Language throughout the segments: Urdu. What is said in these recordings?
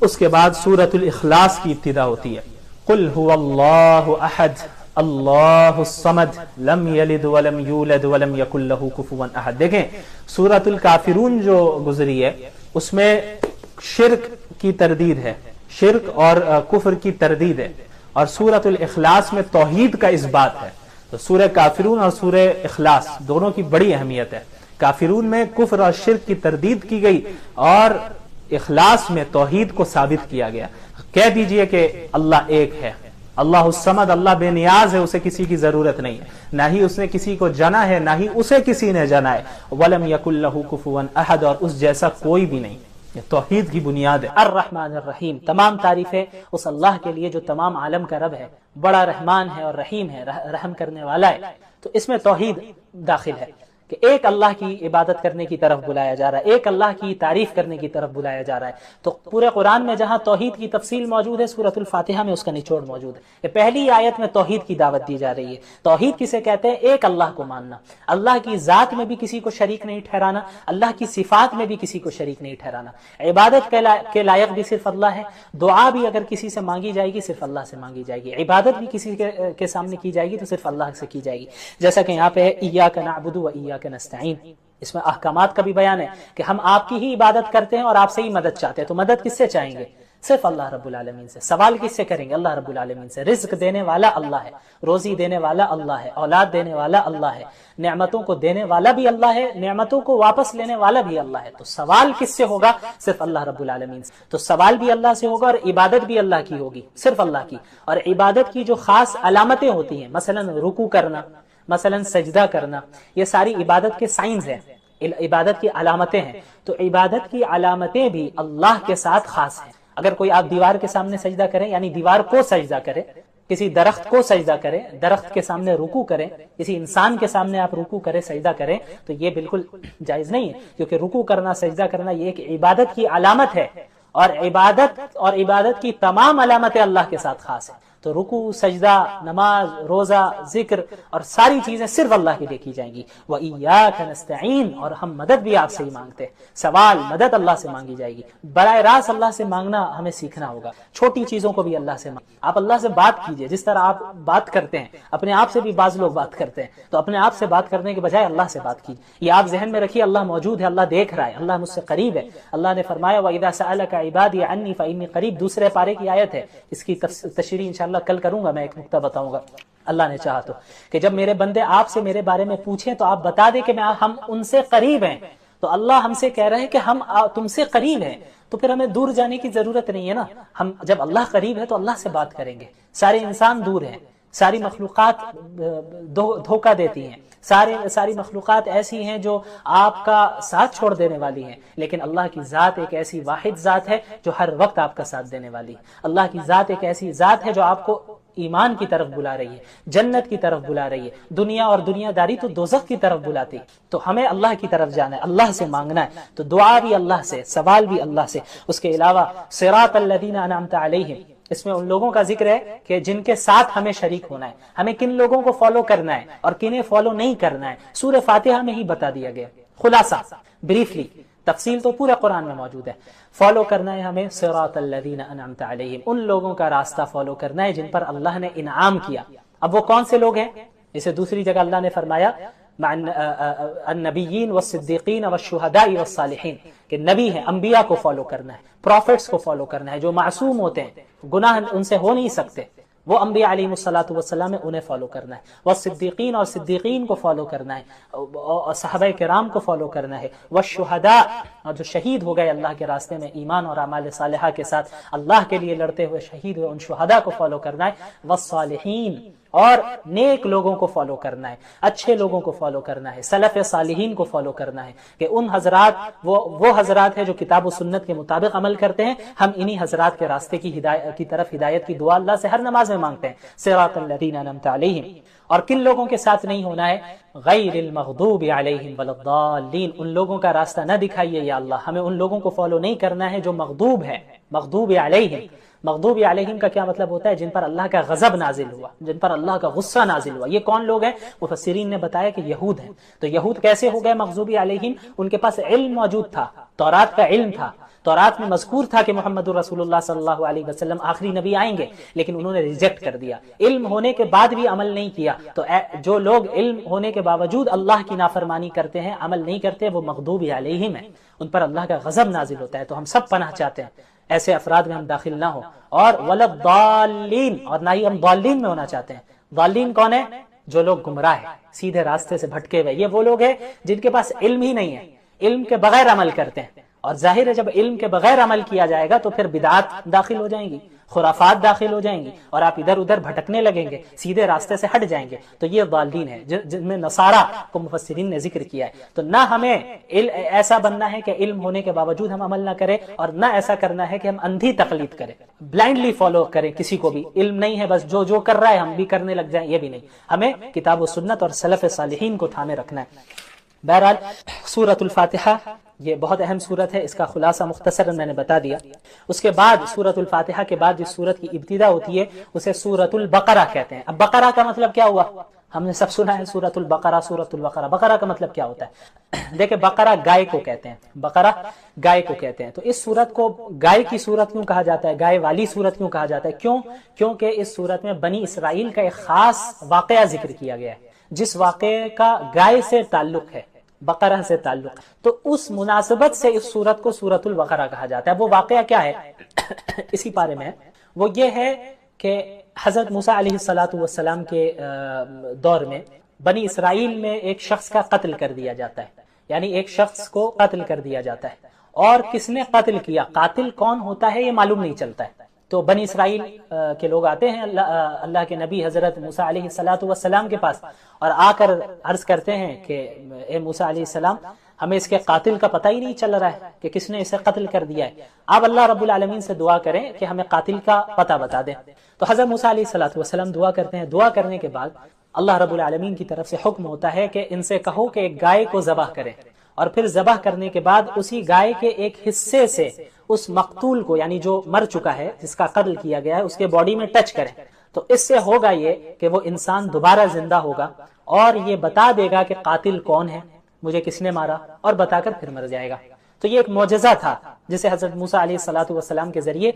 اس کے بعد سورۃ الاخلاص کی ابتدا ہوتی ہے، قل هو اللہ احد اللہ الصمد لم یلد ولم یولد ولم یکن له کفوا احد۔ دیکھیں سورۃ الکافرون جو گزری ہے اس میں شرک کی تردید ہے، شرک اور کفر کی تردید ہے، اور سورۃ الاخلاص میں توحید کا اثبات ہے۔ تو سورہ کافرون اور سورہ اخلاص دونوں کی بڑی اہمیت ہے۔ کافرون میں کفر اور شرک کی تردید کی گئی اور اخلاص میں توحید کو ثابت کیا گیا۔ کہہ دیجئے کہ اللہ ایک ہے، اللہ الصمد، اللہ بے نیاز ہے، اسے کسی کی ضرورت نہیں ہے، نہ ہی اس نے کسی کو جنا ہے، نہ ہی اسے کسی نے جنا ہے، ولم یکن لہ کفوا احد، اور اس جیسا کوئی بھی نہیں۔ یہ توحید کی بنیاد ہے۔ الرحمن الرحیم، تمام تعریفیں اس اللہ کے لیے جو تمام عالم کا رب ہے، بڑا رحمان ہے اور رحیم ہے، رحم کرنے والا ہے۔ تو اس میں توحید داخل ہے کہ ایک اللہ کی عبادت کرنے کی طرف بلایا جا رہا ہے، ایک اللہ کی تعریف کرنے کی طرف بلایا جا رہا ہے۔ تو پورے قرآن میں جہاں توحید کی تفصیل موجود ہے، سورۃ الفاتحہ میں اس کا نچوڑ موجود ہے۔ یہ پہلی آیت میں توحید کی دعوت دی جا رہی ہے۔ توحید کسے کہتے ہیں؟ ایک اللہ کو ماننا، اللہ کی ذات میں بھی کسی کو شریک نہیں ٹھہرانا، اللہ کی صفات میں بھی کسی کو شریک نہیں ٹھہرانا۔ عبادت کے لائق بھی صرف اللہ ہے، دعا بھی اگر کسی سے مانگی جائے گی صرف اللہ سے مانگی جائے گی، عبادت بھی کسی کے سامنے کی جائے گی تو صرف اللہ سے کی جائے گی۔ جیسا کہ یہاں پہ ہے ایاک نعبد و ایاک نستعین، اس میں احکامات کا بھی بیان ہے کہ ہم آپ کی ہی عبادت کرتے ہیں اور آپ سے ہی مدد چاہتے ہیں۔ تو مدد کس سے چاہیں گے؟ صرف اللہ رب العالمین سے۔ سوال کس سے کریں گے؟ اللہ رب العالمین سے۔ رزق دینے والا اللہ ہے، روزی دینے والا اللہ ہے، اولاد دینے والا اللہ ہے، نعمتوں کو دینے والا بھی اللہ ہے، نعمتوں کو واپس لینے والا بھی اللہ ہے۔ تو سوال کس سے ہوگا؟ صرف اللہ رب العالمین سے۔ تو سوال بھی اللہ سے ہوگا اور عبادت بھی اللہ کی ہوگی، صرف اللہ کی۔ اور عبادت کی جو خاص علامتیں ہوتی ہیں، مثلا رکوع کرنا، مثلا سجدہ کرنا، یہ ساری عبادت کے سائنز ہیں، عبادت کی علامتیں ہیں۔ تو عبادت کی علامتیں بھی اللہ کے ساتھ خاص ہیں۔ اگر کوئی آپ دیوار کے سامنے سجدہ کریں، یعنی دیوار کو سجدہ کریں، کسی درخت کو سجدہ کریں، درخت کے سامنے رکوع کریں، کسی انسان کے سامنے آپ رکوع کریں، سجدہ کریں، تو یہ بالکل جائز نہیں ہے، کیونکہ رکوع کرنا، سجدہ کرنا یہ ایک عبادت کی علامت ہے، اور عبادت کی تمام علامتیں اللہ کے ساتھ خاص ہیں۔ تو رکوع، سجدہ، نماز، روزہ، ذکر اور ساری چیزیں صرف اللہ کے لیے کی جائیں گی۔ وَإِيَّاكَ نَسْتَعِينُ، اور ہم مدد بھی آپ سے ہی مانگتے ہیں۔ سوال، مدد اللہ سے مانگی جائے گی۔ براہ راست اللہ سے مانگنا ہمیں سیکھنا ہوگا، چھوٹی چیزوں کو بھی اللہ سے آپ اللہ سے بات کیجئے، جس طرح آپ بات کرتے ہیں اپنے آپ سے بھی بعض لوگ بات کرتے ہیں، تو اپنے آپ سے بات کرنے کے بجائے اللہ سے بات کیجئے۔ یہ آپ ذہن میں رکھیے، اللہ موجود ہے، اللہ دیکھ رہا ہے، اللہ مجھ سے قریب ہے۔ اللہ نے فرمایا وَإِذَا سَأَلَكَ عِبَادِي عَنِّي فَإِنِّي قَرِيبٌ، دوسرے پارے کی آیت ہے، اس کی تشریح انشاءاللہ کل کروں گا، میں ایک نقطہ بتاؤں گا اللہ نے چاہا تو، کہ جب میرے بندے آپ سے میرے بارے میں پوچھیں تو آپ بتا دیں کہ ہم ان سے قریب ہیں۔ تو اللہ ہم سے کہہ رہے ہیں کہ ہم تم سے قریب ہیں، تو پھر ہمیں دور جانے کی ضرورت نہیں ہے نا۔ ہم جب اللہ قریب ہے تو اللہ سے بات کریں گے۔ سارے انسان دور ہیں، ساری مخلوقات دھوکہ دیتی ہیں، ساری مخلوقات ایسی ہیں جو آپ کا ساتھ چھوڑ دینے والی ہیں، لیکن اللہ کی ذات ایک ایسی واحد ذات ہے جو ہر وقت آپ کا ساتھ دینے والی ہے۔ اللہ کی ذات ایک ایسی ذات ہے جو آپ کو ایمان کی طرف بلا رہی ہے، جنت کی طرف بلا رہی ہے۔ دنیا اور دنیا داری تو دوزخ کی طرف بلاتی، تو ہمیں اللہ کی طرف جانا ہے، اللہ سے مانگنا ہے۔ تو دعا بھی اللہ سے، سوال بھی اللہ سے۔ اس کے علاوہ صراط الذین انعمت علیہم، اس میں ان لوگوں کا ذکر ہے کہ جن کے ساتھ ہمیں شریک ہونا ہے، ہمیں کن لوگوں کو فالو کرنا ہے اور کنہیں فالو نہیں کرنا ہے، سورہ فاتحہ میں ہی بتا دیا گیا۔ خلاصہ بریفلی، تفصیل تو پورے قرآن میں موجود ہے۔ فالو کرنا ہے ہمیں صراط الذین انعمت علیہم، ان لوگوں کا راستہ فالو کرنا ہے جن پر اللہ نے انعام کیا۔ اب وہ کون سے لوگ ہیں؟ اسے دوسری جگہ اللہ نے فرمایا مع النبیین والصدیقین والشہداء والصالحین، کہ نبی ہیں، انبیاء کو فالو کرنا ہے، پروفٹس کو فالو کرنا ہے، جو معصوم ہوتے ہیں، گناہ ان سے ہو نہیں سکتے، وہ انبیاء علیہ الصلوۃ والسلام انہیں فالو کرنا ہے۔ والصدیقین، اور صدیقین کو فالو کرنا ہے، اور صحابہ کرام کو فالو کرنا ہے۔ والشہداء، اور جو شہید ہو گئے اللہ کے راستے میں ایمان اور اعمال صالحہ کے ساتھ اللہ کے لیے لڑتے ہوئے شہید ہوئے، ان شہداء کو فالو کرنا ہے۔ والصالحین، اور نیک لوگوں کو فالو کرنا ہے، اچھے لوگوں کو فالو کرنا ہے، سلف صالحین کو فالو کرنا ہے، کہ ان حضرات وہ حضرات ہیں جو کتاب و سنت کے مطابق عمل کرتے ہیں۔ ہم انہی حضرات کے راستے کی طرف ہدایت کی دعا اللہ سے ہر نماز میں مانگتے ہیں، صراط الذین انعمت علیہم۔ اور کن لوگوں کے ساتھ نہیں ہونا ہے؟ غیر المغضوب علیہم ولا الضالین، ان لوگوں کا راستہ نہ دکھائیے یا اللہ، ہمیں ان لوگوں کو فالو نہیں کرنا ہے جو مغضوب ہے، مغضوب علیہم۔ مغضوب علیہم کا کیا مطلب ہوتا ہے؟ جن پر اللہ کا غضب نازل ہوا، جن پر اللہ کا غصہ نازل ہوا۔ یہ کون لوگ ہیں؟ مفسرین نے بتایا کہ یہود ہیں۔ تو یہود کیسے ہو گئے مغضوب علیہم؟ ان کے پاس علم موجود تھا، تورات کا علم تھا، تورات میں مذکور تھا کہ محمد رسول اللہ صلی اللہ علیہ وسلم آخری نبی آئیں گے، لیکن انہوں نے ریجیکٹ کر دیا، علم ہونے کے بعد بھی عمل نہیں کیا۔ تو جو لوگ علم ہونے کے باوجود اللہ کی نافرمانی کرتے ہیں، عمل نہیں کرتے، وہ مغضوب علیہم ہیں، ان پر اللہ کا غضب نازل ہوتا ہے۔ تو ہم سب پناہ چاہتے ہیں ایسے افراد میں ہم داخل نہ ہوں، اور ولضالین، اور نہ ہی ہم ضالین میں ہونا چاہتے ہیں۔ ضالین کون ہے؟ جو لوگ گمراہ ہیں، سیدھے راستے سے بھٹکے ہوئے، یہ وہ لوگ ہیں جن کے پاس علم ہی نہیں ہے، علم کے بغیر عمل کرتے ہیں۔ اور ظاہر ہے جب علم کے بغیر عمل کیا جائے گا تو پھر بدعات داخل ہو جائیں گی، خرافات داخل ہو جائیں گی، اور آپ ادھر ادھر بھٹکنے لگیں گے، سیدھے راستے سے ہٹ جائیں گے۔ تو یہ ضالین ہے جن میں نصارہ کو مفسرین نے ذکر کیا ہے۔ تو نہ ہمیں ایسا بننا ہے کہ علم ہونے کے باوجود ہم عمل نہ کریں، اور نہ ایسا کرنا ہے کہ ہم اندھی تقلید کریں، بلائنڈلی فالو کریں کسی کو بھی، علم نہیں ہے بس جو کر رہا ہے ہم بھی کرنے لگ جائیں، یہ بھی نہیں۔ ہمیں کتاب و سنت اور سلف صالحین کو تھامے رکھنا ہے۔ بہرحال سورۃ الفاتحہ یہ بہت اہم سورت ہے، اس کا خلاصہ مختصر میں نے بتا دیا۔ اس کے بعد سورۃ الفاتحہ کے بعد جس سورت کی ابتدا ہوتی ہے اسے سورۃ البقرہ کہتے ہیں۔ اب بقرہ کا مطلب کیا ہوا؟ ہم نے سب سنا ہے سورۃ البقرہ، سورۃ البقرہ۔ بقرہ کا مطلب کیا ہوتا ہے؟ دیکھیں بقرہ گائے کو کہتے ہیں، بقرہ گائے کو کہتے ہیں۔ تو اس سورت کو گائے کی سورت کیوں کہا جاتا ہے، گائے والی سورت کیوں کہا جاتا ہے؟ کیونکہ اس سورت میں بنی اسرائیل کا ایک خاص واقعہ ذکر کیا گیا ہے، جس واقعے کا گائے سے تعلق ہے، بقرہ سے تعلق، تو اس مناسبت سے اس سورت کو سورۃ البقرہ کہا جاتا ہے۔ وہ واقعہ کیا ہے اسی بارے میں وہ یہ ہے کہ حضرت موسیٰ علیہ السلام کے دور میں بنی اسرائیل میں ایک شخص کا قتل کر دیا جاتا ہے، یعنی ایک شخص کو قتل کر دیا جاتا ہے، اور کس نے قتل کیا، قاتل کون ہوتا ہے یہ معلوم نہیں چلتا ہے۔ تو بنی اسرائیل کے لوگ آتے ہیں اللہ کے نبی حضرت موسیٰ علیہ السلام کے پاس، اور آ کر عرض کرتے ہیں کہ اے موسیٰ علیہ السلام، ہمیں اس کے قاتل کا پتہ ہی نہیں چل رہا ہے کہ کس نے اسے قتل کر دیا ہے، آپ اللہ رب العالمین سے دعا کریں کہ ہمیں قاتل کا پتہ بتا دیں۔ تو حضرت موسیٰ علیہ السلام دعا کرتے ہیں، دعا کرنے کے بعد اللہ رب العالمین کی طرف سے حکم ہوتا ہے کہ ان سے کہو کہ ایک گائے کو ذبح کریں، اور پھر ذبح کرنے کے بعد اسی گائے کے ایک حصے سے اس مقتول کو، یعنی جو مر چکا ہے جس کا قتل کیا گیا ہے، اس کے باڈی میں ٹچ کریں۔ تو اس سے ہوگا یہ کہ وہ انسان دوبارہ زندہ ہوگا، اور یہ بتا دے گا کہ قاتل کون ہے، مجھے کس نے مارا، اور بتا کر پھر مر جائے گا۔ تو یہ ایک معجزہ تھا جسے حضرت موسیٰ علیہ السلام کے ذریعے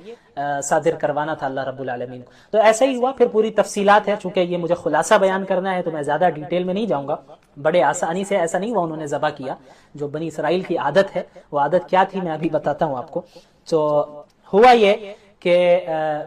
صادر کروانا تھا اللہ رب العالمین کو۔ تو ایسا ہی ہوا، پھر پوری تفصیلات ہے، چونکہ یہ مجھے خلاصہ بیان کرنا ہے تو میں زیادہ ڈیٹیل میں نہیں جاؤں گا۔ بڑے آسانی سے ایسا نہیں ہوا انہوں نے ذبح کیا، جو بنی اسرائیل کی عادت ہے، وہ عادت کیا تھی میں ابھی بتاتا ہوں آپ کو۔ تو ہوا یہ کہ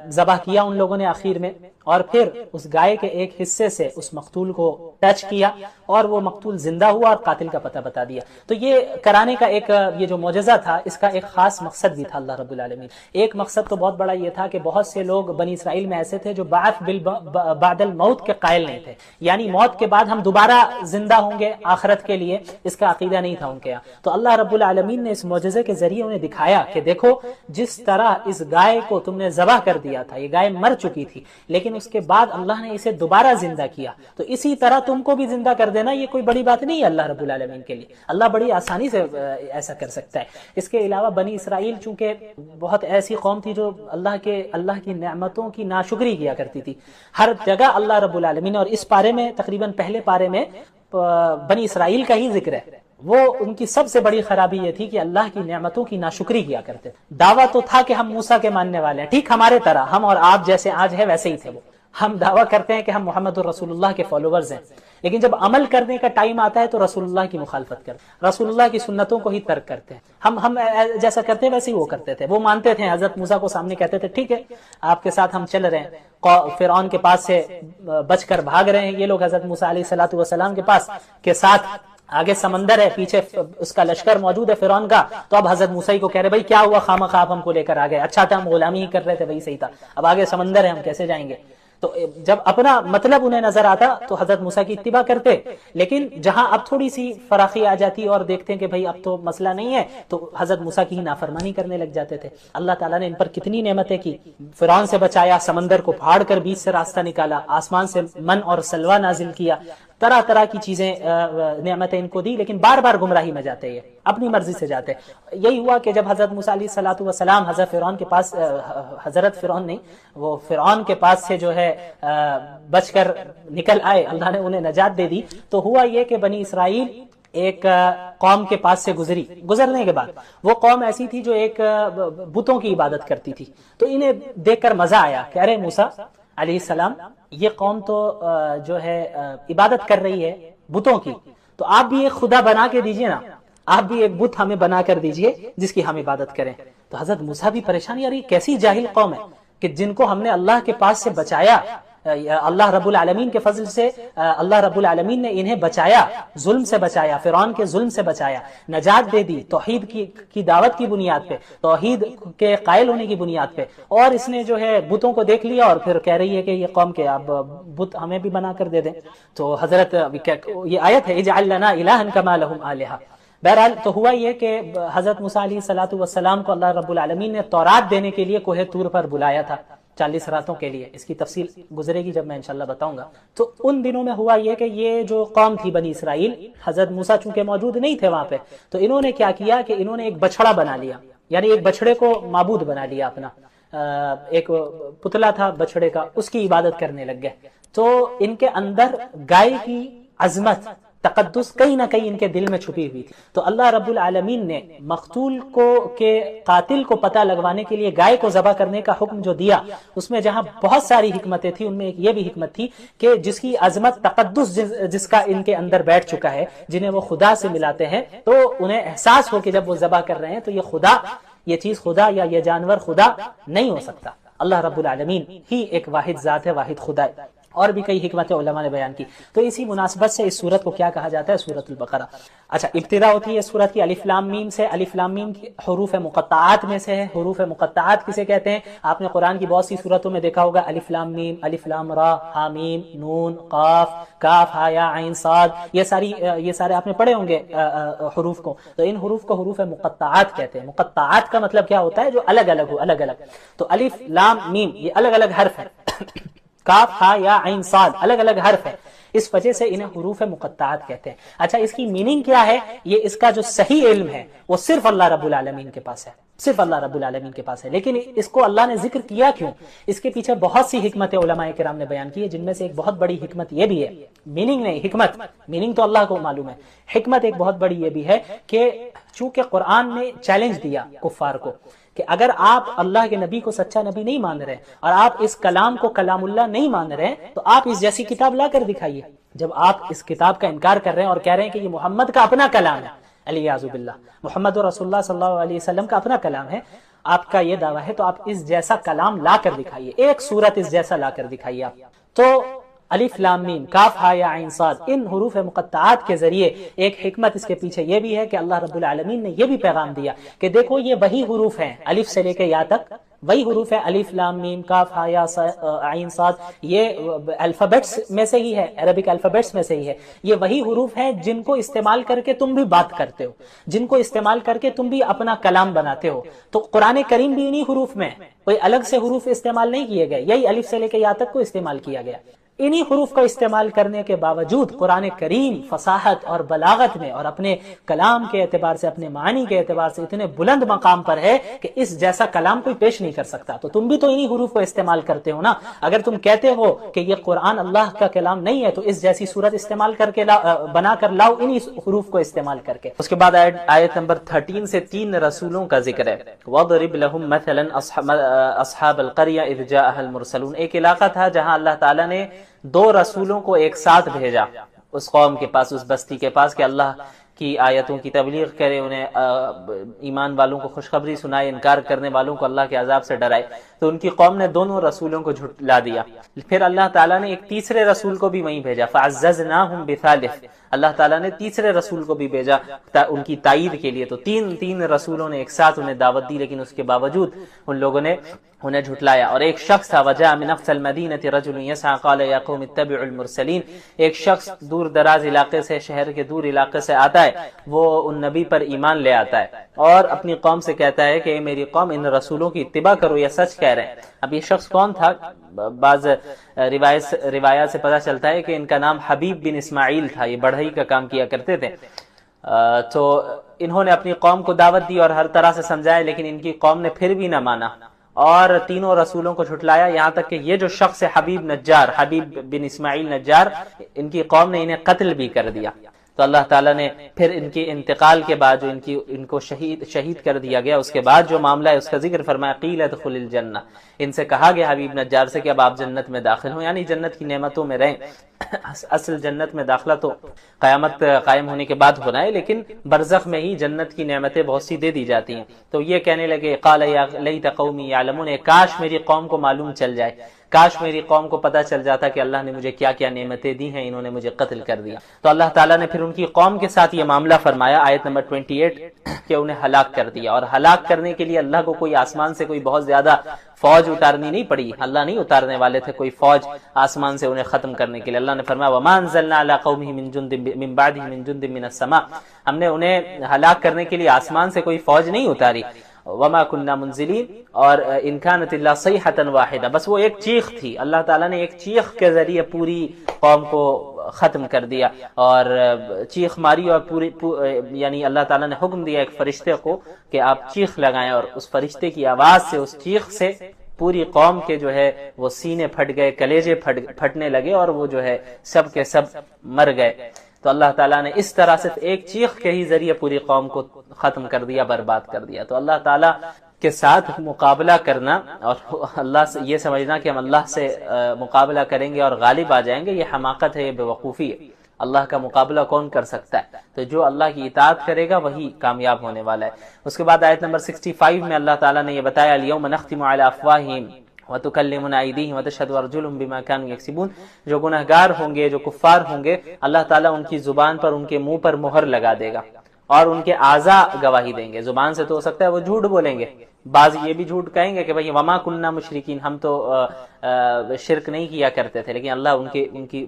ذبح کیا ان لوگوں نے آخر میں، اور پھر اس گائے کے ایک حصے سے اس مقتول کو ٹچ کیا، اور وہ مقتول زندہ ہوا اور قاتل کا پتہ بتا دیا۔ تو یہ کرانے کا ایک یہ جو معجزہ تھا، اس کا ایک خاص مقصد بھی تھا اللہ رب العالمین۔ ایک مقصد تو بہت بڑا یہ تھا کہ بہت سے لوگ بنی اسرائیل میں ایسے تھے جو بعث بعد الموت کے قائل نہیں تھے، یعنی موت کے بعد ہم دوبارہ زندہ ہوں گے آخرت کے لیے، اس کا عقیدہ نہیں تھا ان کے یہاں۔ تو اللہ رب العالمین نے اس معجزے کے ذریعے انہیں دکھایا کہ دیکھو جس طرح اس گائے کو تم نے ذبح کر دیا تھا، یہ گائے مر چکی تھی، لیکن اس کے بعد اللہ نے اسے دوبارہ زندہ کیا، تو اسی طرح تم کو بھی زندہ کر دینا یہ کوئی بڑی بات نہیں ہے اللہ رب العالمین کے لیے، اللہ بڑی آسانی سے ایسا کر سکتا ہے۔ اس کے علاوہ بنی اسرائیل چونکہ بہت ایسی قوم تھی جو اللہ کی نعمتوں کی ناشکری کیا کرتی تھی، ہر جگہ اللہ رب العالمین، اور اس پارے میں تقریباً پہلے پارے میں بنی اسرائیل کا ہی ذکر ہے۔ وہ ان کی سب سے بڑی خرابی یہ تھی کہ اللہ کی نعمتوں کی ناشکری کیا کرتے۔ دعویٰ تو تھا کہ ہم موسیٰ کے ماننے والے ہیں، ٹھیک ہمارے طرح، ہم اور آپ جیسے آج ہے ویسے ہی تھے وہ، ہم دعویٰ کرتے ہیں کہ ہم محمد الرسول اللہ کے فالوورز ہیں، لیکن جب عمل کرنے کا ٹائم آتا ہے تو رسول اللہ کی مخالفت کرتے ہیں، رسول اللہ کی سنتوں کو ہی ترک کرتے ہیں۔ ہم جیسا کرتے ہیں ویسے ہی وہ کرتے تھے، وہ مانتے تھے، حضرت موسیٰ کو سامنے کہتے تھے ٹھیک ہے آپ کے ساتھ ہم چل رہے ہیں، فرعون کے پاس سے بچ کر بھاگ رہے ہیں یہ لوگ حضرت موسیٰ علیہ السلام کے پاس کے ساتھ، آگے سمندر ہے، پیچھے اس کا لشکر موجود ہے فرعون کا، تو اب حضرت موسیٰ کو کہہ رہے بھائی کیا ہوا، خواہ ہم کو لے کر آ گئے، اچھا تھا ہم غلامی ہی کر رہے تھے، وہی صحیح تھا، اب آگے سمندر ہے ہم کیسے جائیں گے۔ تو جب اپنا مطلب انہیں نظر آتا تو حضرت موسیٰ کی اتباع کرتے، لیکن جہاں اب تھوڑی سی فراخی آ جاتی اور دیکھتے ہیں کہ بھائی اب تو مسئلہ نہیں ہے، تو حضرت موسیٰ کی ہی نافرمانی کرنے لگ جاتے تھے۔ اللہ تعالیٰ نے ان پر کتنی نعمتیں کی، فرعون سے بچایا، سمندر کو پھاڑ کر بیچ سے راستہ نکالا، آسمان سے من اور سلوہ نازل کیا، طرح طرح کی چیزیں نعمتیں ان کو دی، لیکن بار بار گمراہی میں جاتے ہیں، اپنی مرضی سے جاتے۔ یہی ہوا کہ جب حضرت موسیٰ علیہ السلام حضرت فرعون کے پاس، حضرت فرعون نہیں، وہ فرعون کے پاس سے جو ہے بچ کر نکل آئے، اللہ نے انہیں نجات دے دی، تو ہوا یہ کہ بنی اسرائیل ایک قوم کے پاس سے گزرنے کے بعد وہ قوم ایسی تھی جو ایک بتوں کی عبادت کرتی تھی، تو انہیں دیکھ کر مزہ آیا کہ ارے موسیٰ علیہ السلام یہ قوم تو جو ہے عبادت کر رہی ہے بتوں کی، تو آپ بھی ایک خدا بنا کے دیجئے نا، آپ بھی ایک بت ہمیں بنا کر دیجئے جس کی ہم عبادت کریں۔ تو حضرت موسیٰ بھی پریشان، یار یہ کیسی جاہل قوم ہے کہ جن کو ہم نے اللہ کے پاس سے بچایا، اللہ رب العالمین کے فضل سے اللہ رب العالمین نے انہیں بچایا، ظلم سے بچایا، فرعون کے ظلم سے بچایا، نجات دے دی توحید کی دعوت کی بنیاد پہ، توحید کے قائل ہونے کی بنیاد پہ، اور اس نے جو ہے بتوں کو دیکھ لیا اور پھر کہہ رہی ہے کہ یہ قوم کے اب بت ہمیں بھی بنا کر دے دیں۔ تو حضرت یہ آیت ہے اجعل لنا الہا کما لہم آلہہ۔ بہرحال تو ہوا یہ کہ حضرت موسیٰ علیہ الصلوۃ والسلام کو اللہ رب العالمین نے تورات دینے کے لیے کوہ طور پر بلایا تھا 40 راتوں کے لیے، اس کی تفصیل گزرے گی جب میں انشاءاللہ بتاؤں گا۔ تو ان دنوں میں ہوا یہ کہ یہ جو قوم تھی بنی اسرائیل، حضرت موسیٰ چونکہ موجود نہیں تھے وہاں پہ، تو انہوں نے کیا کیا کہ انہوں نے ایک بچڑا بنا لیا، یعنی ایک بچڑے کو معبود بنا لیا اپنا، ایک پتلا تھا بچڑے کا، اس کی عبادت کرنے لگ گئے۔ تو ان کے اندر گائے کی عظمت، تقدس کہیں نہ کہیں ان کے دل میں چھپی ہوئی تھی۔ تو اللہ رب العالمین نے مقتول کے قاتل کو پتہ لگوانے کے لیے گائے کو ذبح کرنے کا حکم جو دیا، اس میں جہاں بہت ساری حکمتیں تھیں، ان میں ایک یہ بھی حکمت تھی کہ جس کی عظمت، تقدس جس کا ان کے اندر بیٹھ چکا ہے، جنہیں وہ خدا سے ملاتے ہیں، تو انہیں احساس ہو کہ جب وہ ذبح کر رہے ہیں تو یہ خدا، یہ چیز خدا یا یہ جانور خدا نہیں ہو سکتا، اللہ رب العالمین ہی ایک واحد ذات ہے، واحد خدا ہے۔ اور بھی کئی حکمتیں علماء نے بیان کی۔ تو اسی مناسبت سے اس سورت کو کیا کہا جاتا ہے؟ سورۃ البقرہ۔ اچھا، ابتدا ہوتی ہے اس سورت کی الف لام میم سے۔ الف لام میم حروف مقطعات میں سے ہے۔ حروف مقطعات کسے کہتے ہیں؟ آپ نے قرآن کی بہت سی سورتوں میں دیکھا ہوگا، الف لام میم، الف لام را، ہا میم، نون، قاف، کاف، ہا یا عین صاد، یہ سارے آپ نے پڑھے ہوں گے حروف کو۔ تو ان حروف کو حروف مقطعات کہتے ہیں۔ مقطعات کا مطلب کیا ہوتا ہے؟ جو الگ الگ ہو، الگ الگ۔ تو الف لام میم یہ الگ الگ حرف ہے، کاف، ہا یا عین صاد الگ الگ حرف ہے، اس وجہ سے انہیں حروف مقطعات کہتے ہیں۔ اچھا، اس کی میننگ کیا ہے؟ یہ اس کا جو صحیح علم ہے وہ صرف اللہ رب العالمین کے پاس ہے، صرف اللہ رب العالمین کے پاس ہے۔ لیکن اس کو اللہ نے ذکر کیا کیوں؟ اس کے پیچھے بہت سی حکمتیں علماء کرام نے بیان کی ہے، جن میں سے ایک بہت بڑی حکمت یہ بھی ہے، میننگ نہیں، حکمت، میننگ تو اللہ کو معلوم ہے، حکمت ایک بہت بڑی یہ بھی ہے کہ چونکہ قرآن نے چیلنج دیا کفار کو کہ اگر آپ اللہ کے نبی کو سچا نبی نہیں مان رہے اور آپ اس کلام کو کلام اللہ نہیں مان رہے تو آپ اس جیسی کتاب لا کر دکھائیے۔ جب آپ اس کتاب کا انکار کر رہے ہیں اور کہہ رہے ہیں کہ یہ محمد کا اپنا کلام ہے، علیہ باللہ، محمد رسول اللہ صلی اللہ علیہ وسلم کا اپنا کلام ہے، آپ کا یہ دعویٰ ہے، تو آپ اس جیسا کلام لا کر دکھائیے، ایک سورت اس جیسا لا کر دکھائیے آپ۔ تو الف لام میم، کاف، ہا یا عین صاد، ان حروف مقطعات کے ذریعے ایک حکمت اس کے پیچھے یہ بھی ہے کہ اللہ رب العالمین نے یہ بھی پیغام دیا کہ دیکھو یہ وہی حروف ہیں، الف سے لے کے یا تک وہی حروف ہے، الف لام میم، کاف، ہا یا عین صاد، یہ الفابیٹس میں سے ہی ہے، عربک الفابیٹس میں سے ہی ہے، یہ وہی حروف ہیں جن کو استعمال کر کے تم بھی بات کرتے ہو، جن کو استعمال کر کے تم بھی اپنا کلام بناتے ہو۔ تو قرآن کریم بھی انہی حروف میں، کوئی الگ سے حروف استعمال نہیں کیے گئے، یہی الف سے لے کے یا تک کو استعمال کیا گیا۔ انہی حروف کا استعمال کرنے کے باوجود قرآن کریم فصاحت اور بلاغت میں اور اپنے کلام کے اعتبار سے، اپنے معنی کے اعتبار سے اتنے بلند مقام پر ہے کہ اس جیسا کلام کوئی پیش نہیں کر سکتا۔ تو تم بھی تو انہی حروف کو استعمال کرتے ہو نا، اگر تم کہتے ہو کہ یہ قرآن اللہ کا کلام نہیں ہے تو اس جیسی صورت استعمال کر کے بنا کر لاؤ، انہی حروف کو استعمال کر کے۔ اس کے بعد آیت نمبر 13 سے 3 رسولوں کا ذکر ہے۔ وَضْرِبْ لَهُمْ مَثَلًا أَصْحَابَ الْقَرْيَةِ إِذْ جَاءَهَا الْمُرْسَلُونَ۔ ایک علاقہ تھا جہاں اللہ تعالیٰ نے 2 رسولوں کو ایک ساتھ بھیجا اس قوم کے پاس، اس بستی کے پاس، کہ اللہ کی آیتوں کی تبلیغ کرے، انہیں ایمان والوں کو خوشخبری سنائے، انکار کرنے والوں کو اللہ کے عذاب سے ڈرائے۔ تو ان کی قوم نے دونوں رسولوں کو جھٹلا دیا۔ پھر اللہ تعالیٰ نے ایک تیسرے رسول کو بھی وہیں بھیجا، فَعَزَّزْنَاهُمْ بِثَالِثٍ۔ اللہ تعالیٰ نے تیسرے رسول کو بھی بھیجا ان کی تائید کے لیے۔ تو تین رسولوں نے ایک ساتھ انہیں دعوت دی، لیکن اس کے باوجود ان لوگوں نے انہیں جھٹلایا۔ اور ایک شخص تھا، وَجَاءَ مِنْ أَقْصَى الْمَدِينَةِ رَجُلٌ يَسْعَىٰ قَالَ يَا قَوْمِ اتَّبِعُوا الْمُرْسَلِينَ۔ ایک شخص دور دراز علاقے سے، شہر کے دور علاقے سے آتا ہے، وہ ان نبی پر ایمان لے آتا ہے اور اپنی قوم سے کہتا ہے کہ میری قوم ان رسولوں کی اتباع کرو، یہ سچ کہہ رہے ہیں۔ اب یہ شخص کون تھا؟ بعض روایات سے پتہ چلتا ہے کہ ان کا نام حبیب بن اسماعیل تھا، یہ بڑھئی کا کام کیا کرتے تھے۔ تو انہوں نے اپنی قوم کو دعوت دی اور ہر طرح سے سمجھایا، لیکن ان کی قوم نے پھر بھی نہ مانا اور تینوں رسولوں کو جھٹلایا، یہاں تک کہ یہ جو شخص ہے حبیب بن اسماعیل نجار، ان کی قوم نے انہیں قتل بھی کر دیا۔ تو اللہ تعالیٰ نے پھر ان کے انتقال کے بعد جو ان کو شہید کر دیا گیا، اس کے بعد جو معاملہ ہے اس کا ذکر فرمایا قیل ادخل الجنہ، ان سے کہا گیا حبیب نجار سے کہ اب آپ جنت میں داخل ہوں، یعنی جنت کی نعمتوں میں رہیں۔ اصل جنت میں داخلہ تو قیامت قائم ہونے کے بعد ہونا ہے، لیکن برزخ میں ہی جنت کی نعمتیں بہت سی دے دی جاتی ہیں۔ تو یہ کہنے لگے قال یا لیت قومی یعلمون، کاش میری قوم کو معلوم چل جائے، کاش میری قوم کو پتہ چل جاتا کہ اللہ نے مجھے کیا کیا نعمتیں دی ہیں، انہوں نے مجھے قتل کر دیا۔ تو اللہ تعالیٰ نے پھر ان کی قوم کے ساتھ یہ معاملہ فرمایا آیت نمبر 28 کہ انہیں ہلاک کر دیا، اور ہلاک کرنے کے لیے اللہ کو کوئی آسمان سے کوئی بہت زیادہ فوج اتارنی نہیں پڑی، اللہ نہیں اتارنے والے تھے کوئی فوج آسمان سے انہیں ختم کرنے کے لیے۔ اللہ نے فرمایا وما انزلنا علی قومہ من جند من بعدہ من جند من السماء، ہم نے انہیں ہلاک کرنے کے لیے آسمان سے کوئی فوج نہیں اتاری۔ وما كنا منزلین، اور ان كانت الا صیحۃ واحدہ، بس وہ ایک چیخ تھی، اللہ تعالیٰ نے ایک چیخ کے ذریعے پوری قوم کو ختم کر دیا، اور چیخ ماری، اور یعنی اللہ تعالیٰ نے حکم دیا ایک فرشتے کو کہ آپ چیخ لگائیں، اور اس فرشتے کی آواز سے، اس چیخ سے پوری قوم کے جو ہے وہ سینے پھٹ گئے، کلیجے پھٹنے لگے، اور وہ جو ہے سب کے سب مر گئے۔ تو اللہ تعالیٰ نے اس طرح صرف ایک چیخ کے ہی ذریعے پوری قوم کو ختم کر دیا، برباد کر دیا۔ تو اللہ تعالیٰ کے ساتھ مقابلہ کرنا اور اللہ سے یہ سمجھنا کہ ہم اللہ سے مقابلہ کریں گے اور غالب آ جائیں گے، یہ حماقت ہے، یہ بے وقوفی ہے۔ اللہ کا مقابلہ کون کر سکتا ہے؟ تو جو اللہ کی اطاعت کرے گا وہی کامیاب ہونے والا ہے۔ اس کے بعد آیت نمبر 65 میں اللہ تعالیٰ نے یہ بتایا الیوم نختم علی افواہہم وَتُكَلِّمُنَا أَيْدِيهِمْ وَتَشْهَدُ أَرْجُلُهُمْ بِمَا كَانُوا يَكْسِبُونَ، جو گنہگار ہوں گے، جو کفار ہوں گے، اللہ تعالیٰ ان کی زبان پر، ان کے منہ پر مہر لگا دے گا، اور ان کے اعضاء گواہی دیں گے۔ زبان سے تو ہو سکتا ہے وہ جھوٹ بولیں گے، بعض یہ بھی جھوٹ کہیں گے کہ بھئی وما کننا مشرکین، ہم تو شرک نہیں کیا کرتے تھے، لیکن اللہ ان کے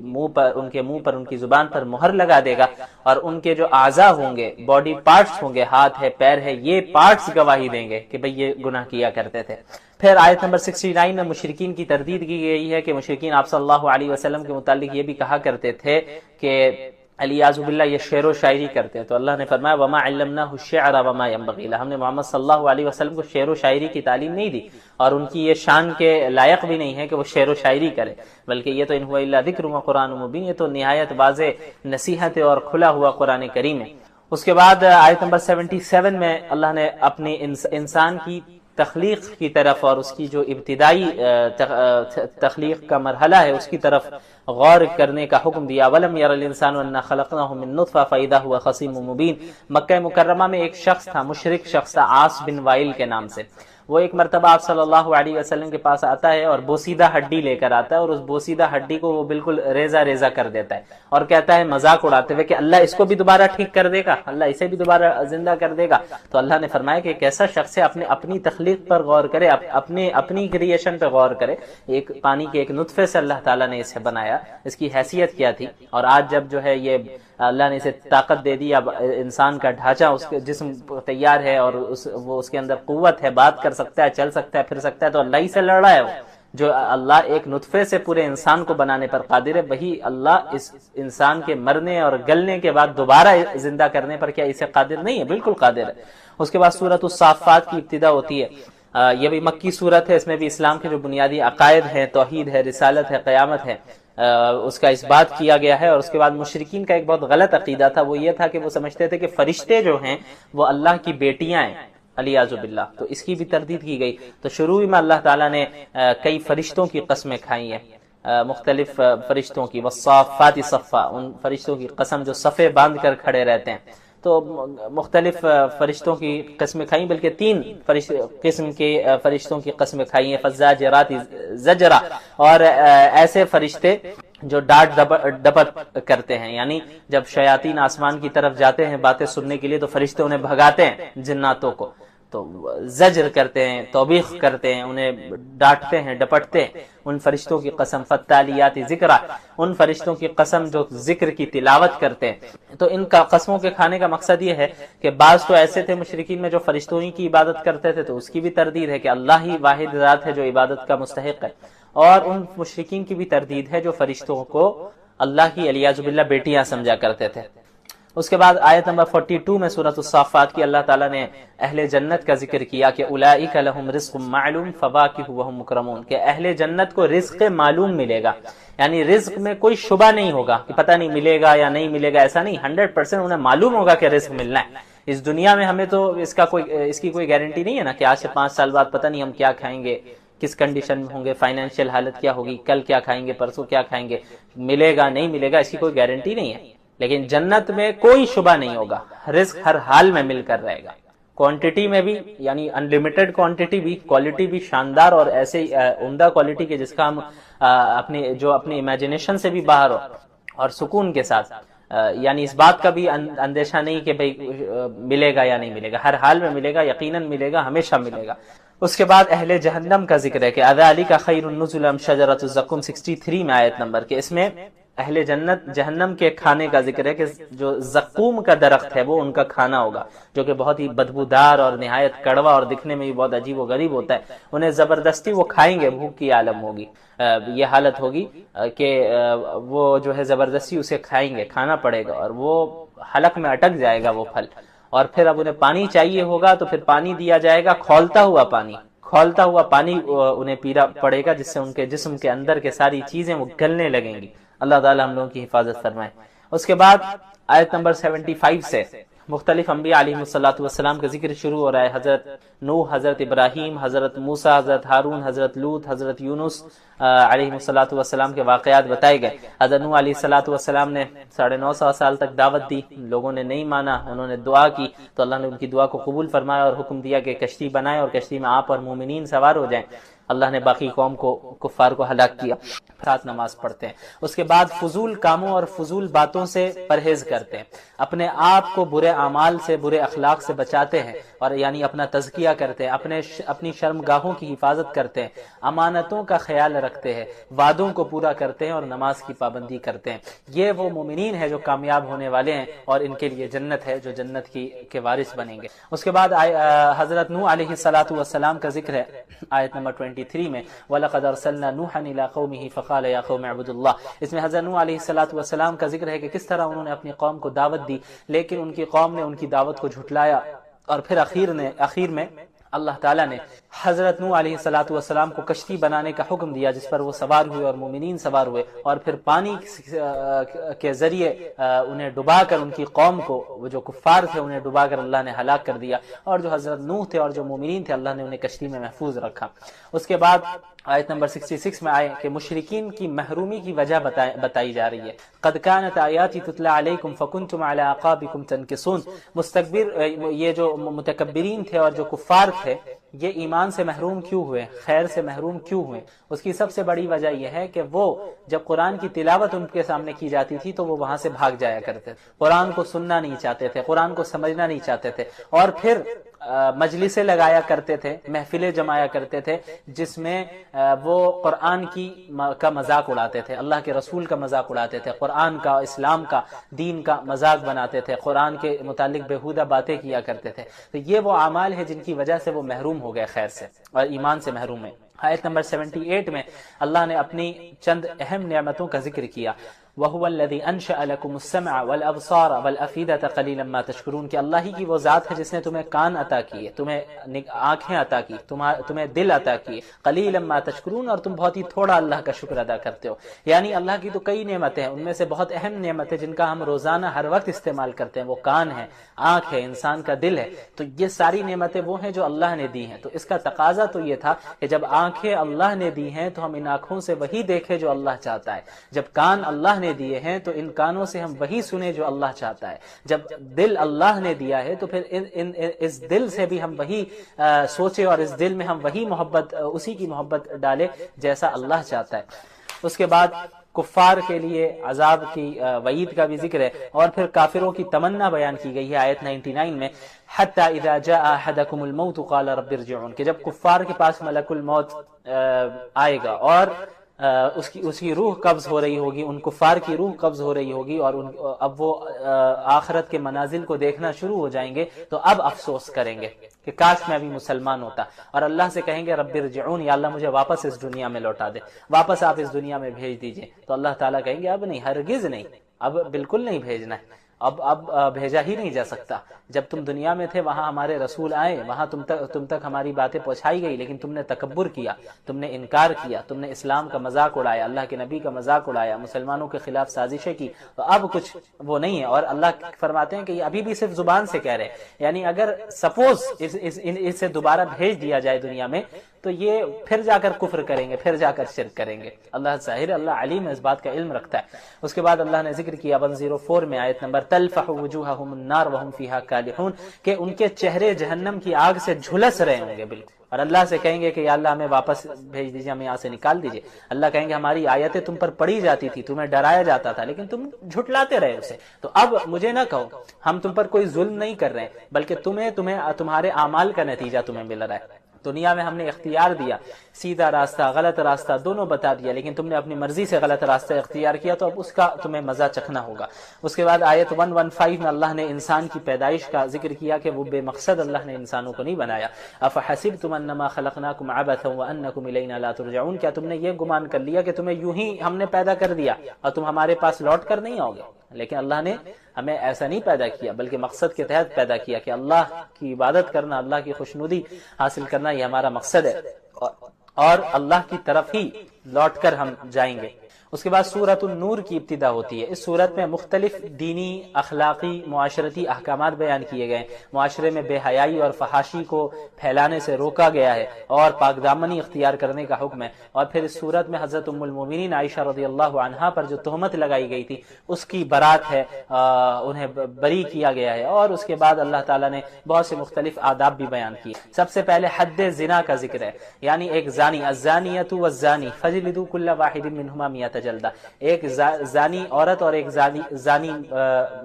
منہ پر ان کی زبان پر مہر لگا دے گا، اور ان کے جو اعضاء ہوں گے، باڈی پارٹس ہوں گے، ہاتھ ہے، پیر ہے، یہ پارٹس گواہی دیں گے کہ بھئی یہ گناہ کیا کرتے تھے۔ پھر آیت نمبر 69 میں مشرکین کی تردید کی گئی ہے کہ مشرکین آپ صلی اللہ علیہ وسلم کے متعلق یہ بھی کہا کرتے تھے کہ علیاذ باللہ یہ شعر و شاعری کرتے ہیں۔ تو اللہ نے فرمایا وما علمناہ الشعر وما ينبغي له، ہم نے محمد صلی اللہ علیہ وسلم کو شعر و شاعری کی تعلیم نہیں دی، اور ان کی یہ شان کے لائق بھی نہیں ہے کہ وہ شعر و شاعری کرے، بلکہ یہ تو ان هو الا ذکر و قرآن مبین، یہ تو نہایت واضح نصیحت اور کھلا ہوا قرآن کریم ہے۔ اس کے بعد آیت نمبر 77 میں اللہ نے اپنے انسان کی تخلیق کی طرف اور اس کی جو ابتدائی تخلیق کا مرحلہ ہے اس کی طرف غور کرنے کا حکم دیا۔ وَلَمْ يَرَ الْإِنسَانُ أَنَّا خَلَقْنَاهُ مِن نُطْفَةٍ فَإِذَا هُوَ خَصِيمٌ مُبِينٌ۔ مکہ مکرمہ میں ایک شخص تھا، مشرک شخص تھا، عاص بن وائل کے نام سے۔ وہ ایک مرتبہ آپ صلی اللہ علیہ وسلم کے پاس آتا ہے اور بوسیدہ ہڈی لے کر آتا ہے، اور اس بوسیدہ ہڈی کو وہ بالکل ریزہ ریزہ کر دیتا ہے، اور کہتا ہے مذاق اڑاتے ہوئے کہ اللہ اس کو بھی دوبارہ ٹھیک کر دے گا، اللہ اسے بھی دوبارہ زندہ کر دے گا۔ تو اللہ نے فرمایا کہ ایک ایسا شخص ہے، اپنی تخلیق پر غور کرے، اپنی کریشن پہ غور کرے۔ ایک پانی کے ایک نطفے سے اللہ تعالیٰ نے اسے بنایا، اس کی حیثیت کیا تھی، اور آج جب جو ہے یہ اللہ نے اسے طاقت دے دی، اب انسان کا ڈھانچہ، اس کے جسم تیار ہے، اور وہ اس کے اندر قوت ہے، بات کر سکتا ہے، چل سکتا ہے، پھر سکتا ہے، تو اللہ ہی سے لڑ رہا ہے وہ۔ جو اللہ ایک نطفے سے پورے انسان کو بنانے پر قادر ہے، وہی اللہ اس انسان کے مرنے اور گلنے کے بعد دوبارہ زندہ کرنے پر کیا اسے قادر نہیں ہے؟ بالکل قادر ہے۔ اس کے بعد سورۃ الصافات کی ابتدا ہوتی ہے، یہ بھی مکی سورت ہے، اس میں بھی اسلام کے جو بنیادی عقائد ہیں، توحید ہے، رسالت ہے، قیامت ہے، اس کا اس بات کیا گیا ہے۔ اور اس کے بعد مشرکین کا ایک بہت غلط عقیدہ تھا، وہ یہ تھا کہ وہ سمجھتے تھے کہ فرشتے جو ہیں وہ اللہ کی بیٹیاں ہیں، علیاذ باللہ، تو اس کی بھی تردید کی گئی۔ تو شروع میں اللہ تعالیٰ نے کئی فرشتوں کی قسمیں کھائی ہیں، مختلف فرشتوں کی، والصافات صفا، ان فرشتوں کی قسم جو صفے باندھ کر کھڑے رہتے ہیں، تو مختلف فرشتوں کی قسمیں کھائیں، بلکہ 3 قسم کے فرشتوں کی قسمیں کھائی ہیں، فزاجرات زجرا، اور ایسے فرشتے جو ڈانٹ ڈپٹ کرتے ہیں، یعنی جب شیاطین آسمان کی طرف جاتے ہیں باتیں سننے کے لیے تو فرشتے انہیں بھگاتے ہیں، جناتوں کو، تو زجر کرتے ہیں، توبیخ کرتے ہیں، انہیں ڈانٹتے ہیں، ڈپٹتے ہیں۔ ان فرشتوں کی قسم، فالتالیات ذکرا، ان فرشتوں کی قسم جو ذکر کی تلاوت کرتے ہیں۔ تو ان کا قسموں کے کھانے کا مقصد یہ ہے کہ بعض تو ایسے تھے مشرکین میں جو فرشتوں ہی کی عبادت کرتے تھے، تو اس کی بھی تردید ہے کہ اللہ ہی واحد ذات ہے جو عبادت کا مستحق ہے، اور ان مشرکین کی بھی تردید ہے جو فرشتوں کو اللہ کی علیاذ باللہ بیٹیاں سمجھا کرتے تھے۔ اس کے بعد آیت نمبر 42 میں سورۃ الصافات کی اللہ تعالیٰ نے اہل جنت کا ذکر کیا کہ اولئک لہم رزق معلوم فواکہ وہم مکرمون، کہ اہل جنت کو رزق معلوم ملے گا، یعنی رزق میں کوئی شبہ نہیں ہوگا کہ پتہ نہیں ملے گا یا نہیں ملے گا، ایسا نہیں، 100% انہیں معلوم ہوگا کہ رزق ملنا ہے۔ اس دنیا میں ہمیں تو اس کی کوئی گارنٹی نہیں ہے نا کہ آج سے 5 سال بعد پتہ نہیں ہم کیا کھائیں گے، کس کنڈیشن میں ہوں گے، فائنینشیل حالت کیا ہوگی، کل کیا کھائیں گے، پرسوں کیا کھائیں گے، ملے گا نہیں ملے گا، اس کی کوئی گارنٹی نہیں ہے۔ لیکن جنت میں کوئی شبہ نہیں ہوگا، رزق ہر حال میں مل کر رہے گا، کوانٹٹی میں بھی، یعنی انلیمیٹڈ کوانٹٹی بھی، کوالٹی بھی شاندار اور ایسے عمدہ کوالٹی کے جس کا ہم اپنی امیجنیشن سے بھی باہر ہو، اور سکون کے ساتھ، یعنی اس بات کا بھی اندیشہ نہیں کہ بھئی ملے گا یا نہیں ملے گا، ہر حال میں ملے گا، یقیناً ملے گا، ہمیشہ ملے گا۔ اس کے بعد اہل جہنم کا ذکر ہے کہ اذالک خیر النزل ام شجرۃ الزقوم 63 میں آیت نمبر، کہ اس میں اہل جہنم کے کھانے کا ذکر ہے کہ جو زقوم کا درخت ہے وہ ان کا کھانا ہوگا، جو کہ بہت ہی بدبودار اور نہایت کڑوا اور دکھنے میں بھی بہت عجیب و غریب ہوتا ہے، انہیں زبردستی وہ کھائیں گے، بھوک کی عالم ہوگی، یہ حالت ہوگی کہ وہ جو ہے زبردستی اسے کھائیں گے، کھانا پڑے گا، اور وہ حلق میں اٹک جائے گا وہ پھل، اور پھر اب انہیں پانی چاہیے ہوگا تو پھر پانی دیا جائے گا، کھولتا ہوا پانی انہیں پینا پڑے گا، جس سے ان کے جسم کے اندر کے ساری چیزیں وہ گلنے لگیں گی۔ اللہ تعالی ہم لوگوں کی حفاظت فرمائے۔ اس کے بعد آیت نمبر 75 سے مختلف انبیاء علیہ السلام کا ذکر شروع ہو رہا ہے، حضرت نوح، حضرت ابراہیم، حضرت موسیٰ، حضرت ہارون، حضرت لوط، حضرت یونس علیہ السلام کے واقعات بتائے گئے۔ حضرت نوح علیہ السلام نے 950 سال تک دعوت دی، لوگوں نے نہیں مانا، انہوں نے دعا کی تو اللہ نے ان کی دعا کو قبول فرمایا اور حکم دیا کہ کشتی بنائے اور کشتی میں آپ اور مومنین سوار ہو جائیں۔ اللہ نے باقی قوم کو، کفار کو ہلاک کیا۔ ساتھ نماز پڑھتے ہیں، اس کے بعد فضول کاموں اور فضول باتوں سے پرہیز کرتے ہیں، اپنے آپ کو برے اعمال سے، برے اخلاق سے بچاتے ہیں، اور یعنی اپنا تزکیہ کرتے ہیں، اپنی شرمگاہوں کی حفاظت کرتے ہیں، امانتوں کا خیال رکھتے ہیں، وعدوں کو پورا کرتے ہیں اور نماز کی پابندی کرتے ہیں۔ یہ وہ مومنین ہیں جو کامیاب ہونے والے ہیں، اور ان کے لیے جنت ہے، جو جنت کے وارث بنیں گے۔ اس کے بعد حضرت نوح علیہ السلام کا ذکر ہے آیت نمبر 23 میں، وَلَقَدْ أَرْسَلْنَا نُوحًا إِلَىٰ قَوْمِهِ فَقَالَ يَا قَوْمِ اعْبُدُوا اللَّهَ۔ اس میں حضرت نوح علیہ السلام کا ذکر ہے کہ کس طرح انہوں نے اپنی قوم کو دعوت دی، لیکن ان کی قوم نے ان کی دعوت کو جھٹلایا، اور پھر اخیر میں اللہ تعالیٰ نے حضرت نوح علیہ السلام کو کشتی بنانے کا حکم دیا، جس پر وہ سوار ہوئے اور مومنین سوار ہوئے، اور پھر پانی کے ذریعے انہیں ڈبا کر ان کی قوم کو، وہ جو کفار تھے انہیں ڈبا کر اللہ نے ہلاک کر دیا، اور جو حضرت نوح تھے اور جو مومنین تھے اللہ نے انہیں کشتی میں محفوظ رکھا۔ اس کے بعد آیت نمبر 66 میں آئے کہ مشرکین کی محرومی کی وجہ بتائی جا رہی ہے۔ قد كانت آیاتی تتلی علیکم فکنتم علی اعقابکم تنکسون۔ یہ جو متکبرین تھے اور جو کفار تھے، یہ ایمان سے محروم کیوں ہوئے، خیر سے محروم کیوں ہوئے؟ اس کی سب سے بڑی وجہ یہ ہے کہ وہ جب قرآن کی تلاوت ان کے سامنے کی جاتی تھی تو وہ وہاں سے بھاگ جایا کرتے تھے، قرآن کو سننا نہیں چاہتے تھے، قرآن کو سمجھنا نہیں چاہتے تھے، اور پھر مجلسیں لگایا کرتے تھے، محفلیں جمایا کرتے تھے، جس میں وہ قرآن کا مذاق اڑاتے تھے، اللہ کے رسول کا مذاق اڑاتے تھے، قرآن کا، اسلام کا، دین کا مذاق بناتے تھے، قرآن کے متعلق بیہودہ باتیں کیا کرتے تھے۔ تو یہ وہ اعمال ہے جن کی وجہ سے وہ محروم ہو گئے خیر سے اور ایمان سے محروم ہے۔ آیت نمبر 78 میں اللہ نے اپنی چند اہم نعمتوں کا ذکر کیا، وَهُوَ الَّذِي أَنشَأَ لَكُمُ السَّمْعَ وَالْأَبْصَارَ وَالْأَفْئِدَةَ قَلِيلًا مَا تَشْكُرُونَ، کہ اللہ ہی کی وہ ذات ہے جس نے تمہیں کان عطا کیے، تمہیں آنکھیں عطا کی، تمہیں دل عطا کیے، قَلِيلًا مَا تَشْكُرُونَ، اور تم بہت ہی تھوڑا اللہ کا شکر ادا کرتے ہو۔ یعنی اللہ کی تو کئی نعمتیں ہیں، ان میں سے بہت اہم نعمتیں جن کا ہم روزانہ ہر وقت استعمال کرتے ہیں، وہ کان ہے، آنکھ ہے، انسان کا دل ہے، تو یہ ساری نعمتیں وہ ہیں جو اللہ نے دی ہیں۔ تو اس کا تقاضا تو یہ تھا کہ جب آنکھیں اللہ نے دی ہیں تو ہم ان آنکھوں سے وہی دیکھیں جو اللہ چاہتا ہے، جب کان اللہ نے دیے ہیں تو ان کانوں سے ہم وہی سنیں جو اللہ چاہتا ہے، جب دل اللہ نے دیا ہے تو پھر اس دل سے بھی ہم وہی سوچیں اور اس دل میں ہم وہی محبت، اسی کی محبت ڈالیں جیسا اللہ چاہتا ہے۔ اس کے بعد کفار کے لیے عذاب کی وعید کا بھی ذکر ہے، اور پھر کافروں کی تمنا بیان کی گئی ہے آیت 99 میں، حتی اذا جاء احدکم الموت قال رب ارجعون، کہ جب کفار کے پاس ملک الموت آئے گا اور اس کی روح قبض ہو رہی ہوگی، ان کفار کی روح قبض ہو رہی ہوگی، اور اب وہ آخرت کے منازل کو دیکھنا شروع ہو جائیں گے، تو اب افسوس کریں گے کہ کاش میں ابھی مسلمان ہوتا، اور اللہ سے کہیں گے رب ارجعون، یا اللہ مجھے واپس اس دنیا میں لوٹا دے، واپس آپ اس دنیا میں بھیج دیجئے۔ تو اللہ تعالیٰ کہیں گے اب نہیں، ہرگز نہیں، اب بالکل نہیں بھیجنا ہے، اب بھیجا ہی نہیں جا سکتا. جب تم دنیا میں تھے وہاں ہمارے رسول آئے, وہاں تم تک ہماری باتیں پہنچائی گئی, لیکن تم نے تکبر کیا, تم نے انکار کیا, تم نے اسلام کا مذاق اڑایا, اللہ کے نبی کا مذاق اڑایا, مسلمانوں کے خلاف سازشیں کی. تو اب کچھ وہ نہیں ہے. اور اللہ فرماتے ہیں کہ یہ ابھی بھی صرف زبان سے کہہ رہے ہیں, یعنی اگر سپوز اسے دوبارہ بھیج دیا جائے دنیا میں تو یہ پھر جا کر کفر کریں گے, پھر جا کر شرک کریں گے. اللہ ظاہر, اللہ علیم اس بات کا علم رکھتا ہے. اس کے بعد اللہ نے ذکر کیا 104 میں آیت نمبر تلفح وجوہہم النار وہم فیہا کالحون, کہ ان کے چہرے جہنم کی آگ سے جھلس رہے ہوں گے بالکل, اور اللہ سے کہیں گے کہ یا اللہ ہمیں واپس بھیج دیجیے, ہمیں یہاں سے نکال دیجیے. اللہ کہیں گے ہماری آیتیں تم پر پڑھی جاتی تھی, تمہیں ڈرایا جاتا تھا, لیکن تم جھٹلاتے رہے اسے. تو اب مجھے نہ کہو, ہم تم پر کوئی ظلم نہیں کر رہے ہیں, بلکہ تمہارے اعمال کا نتیجہ تمہیں مل رہا ہے. دنیا میں ہم نے اختیار دیا, سیدھا راستہ غلط راستہ دونوں بتا دیا, لیکن تم نے اپنی مرضی سے غلط راستہ اختیار کیا, تو اب اس کا تمہیں مزہ چکھنا ہوگا. اس کے بعد آیت 115 میں اللہ نے انسان کی پیدائش کا ذکر کیا کہ وہ بے مقصد اللہ نے انسانوں کو نہیں بنایا. افحسبتم انما خلقناکم عبثا وانکم الینا لا ترجعون, کیا تم نے یہ گمان کر لیا کہ تمہیں یوں ہی ہم نے پیدا کر دیا اور تم ہمارے پاس لوٹ کر نہیں آؤ گے؟ لیکن اللہ نے ہمیں ایسا نہیں پیدا کیا, بلکہ مقصد کے تحت پیدا کیا کہ اللہ کی عبادت کرنا, اللہ کی خوشنودی حاصل کرنا, یہ ہمارا مقصد ہے, اور اللہ کی طرف ہی لوٹ کر ہم جائیں گے. اس کے بعد سورۃ النور کی ابتدا ہوتی ہے. اس سورت میں مختلف دینی, اخلاقی, معاشرتی احکامات بیان کیے گئے. معاشرے میں بے حیائی اور فحاشی کو پھیلانے سے روکا گیا ہے, اور پاک دامنی اختیار کرنے کا حکم ہے. اور پھر اس سورت میں حضرت ام المومنین عائشہ رضی اللہ عنہا پر جو تہمت لگائی گئی تھی اس کی برات ہے, انہیں بری کیا گیا ہے. اور اس کے بعد اللہ تعالیٰ نے بہت سے مختلف آداب بھی بیان کیے. سب سے پہلے حد زنا کا ذکر ہے, یعنی ایک زانی, الزانیۃ والزانی فجلدوا کل واحد منہما 100 جلدہ. ایک زانی عورت اور ایک زانی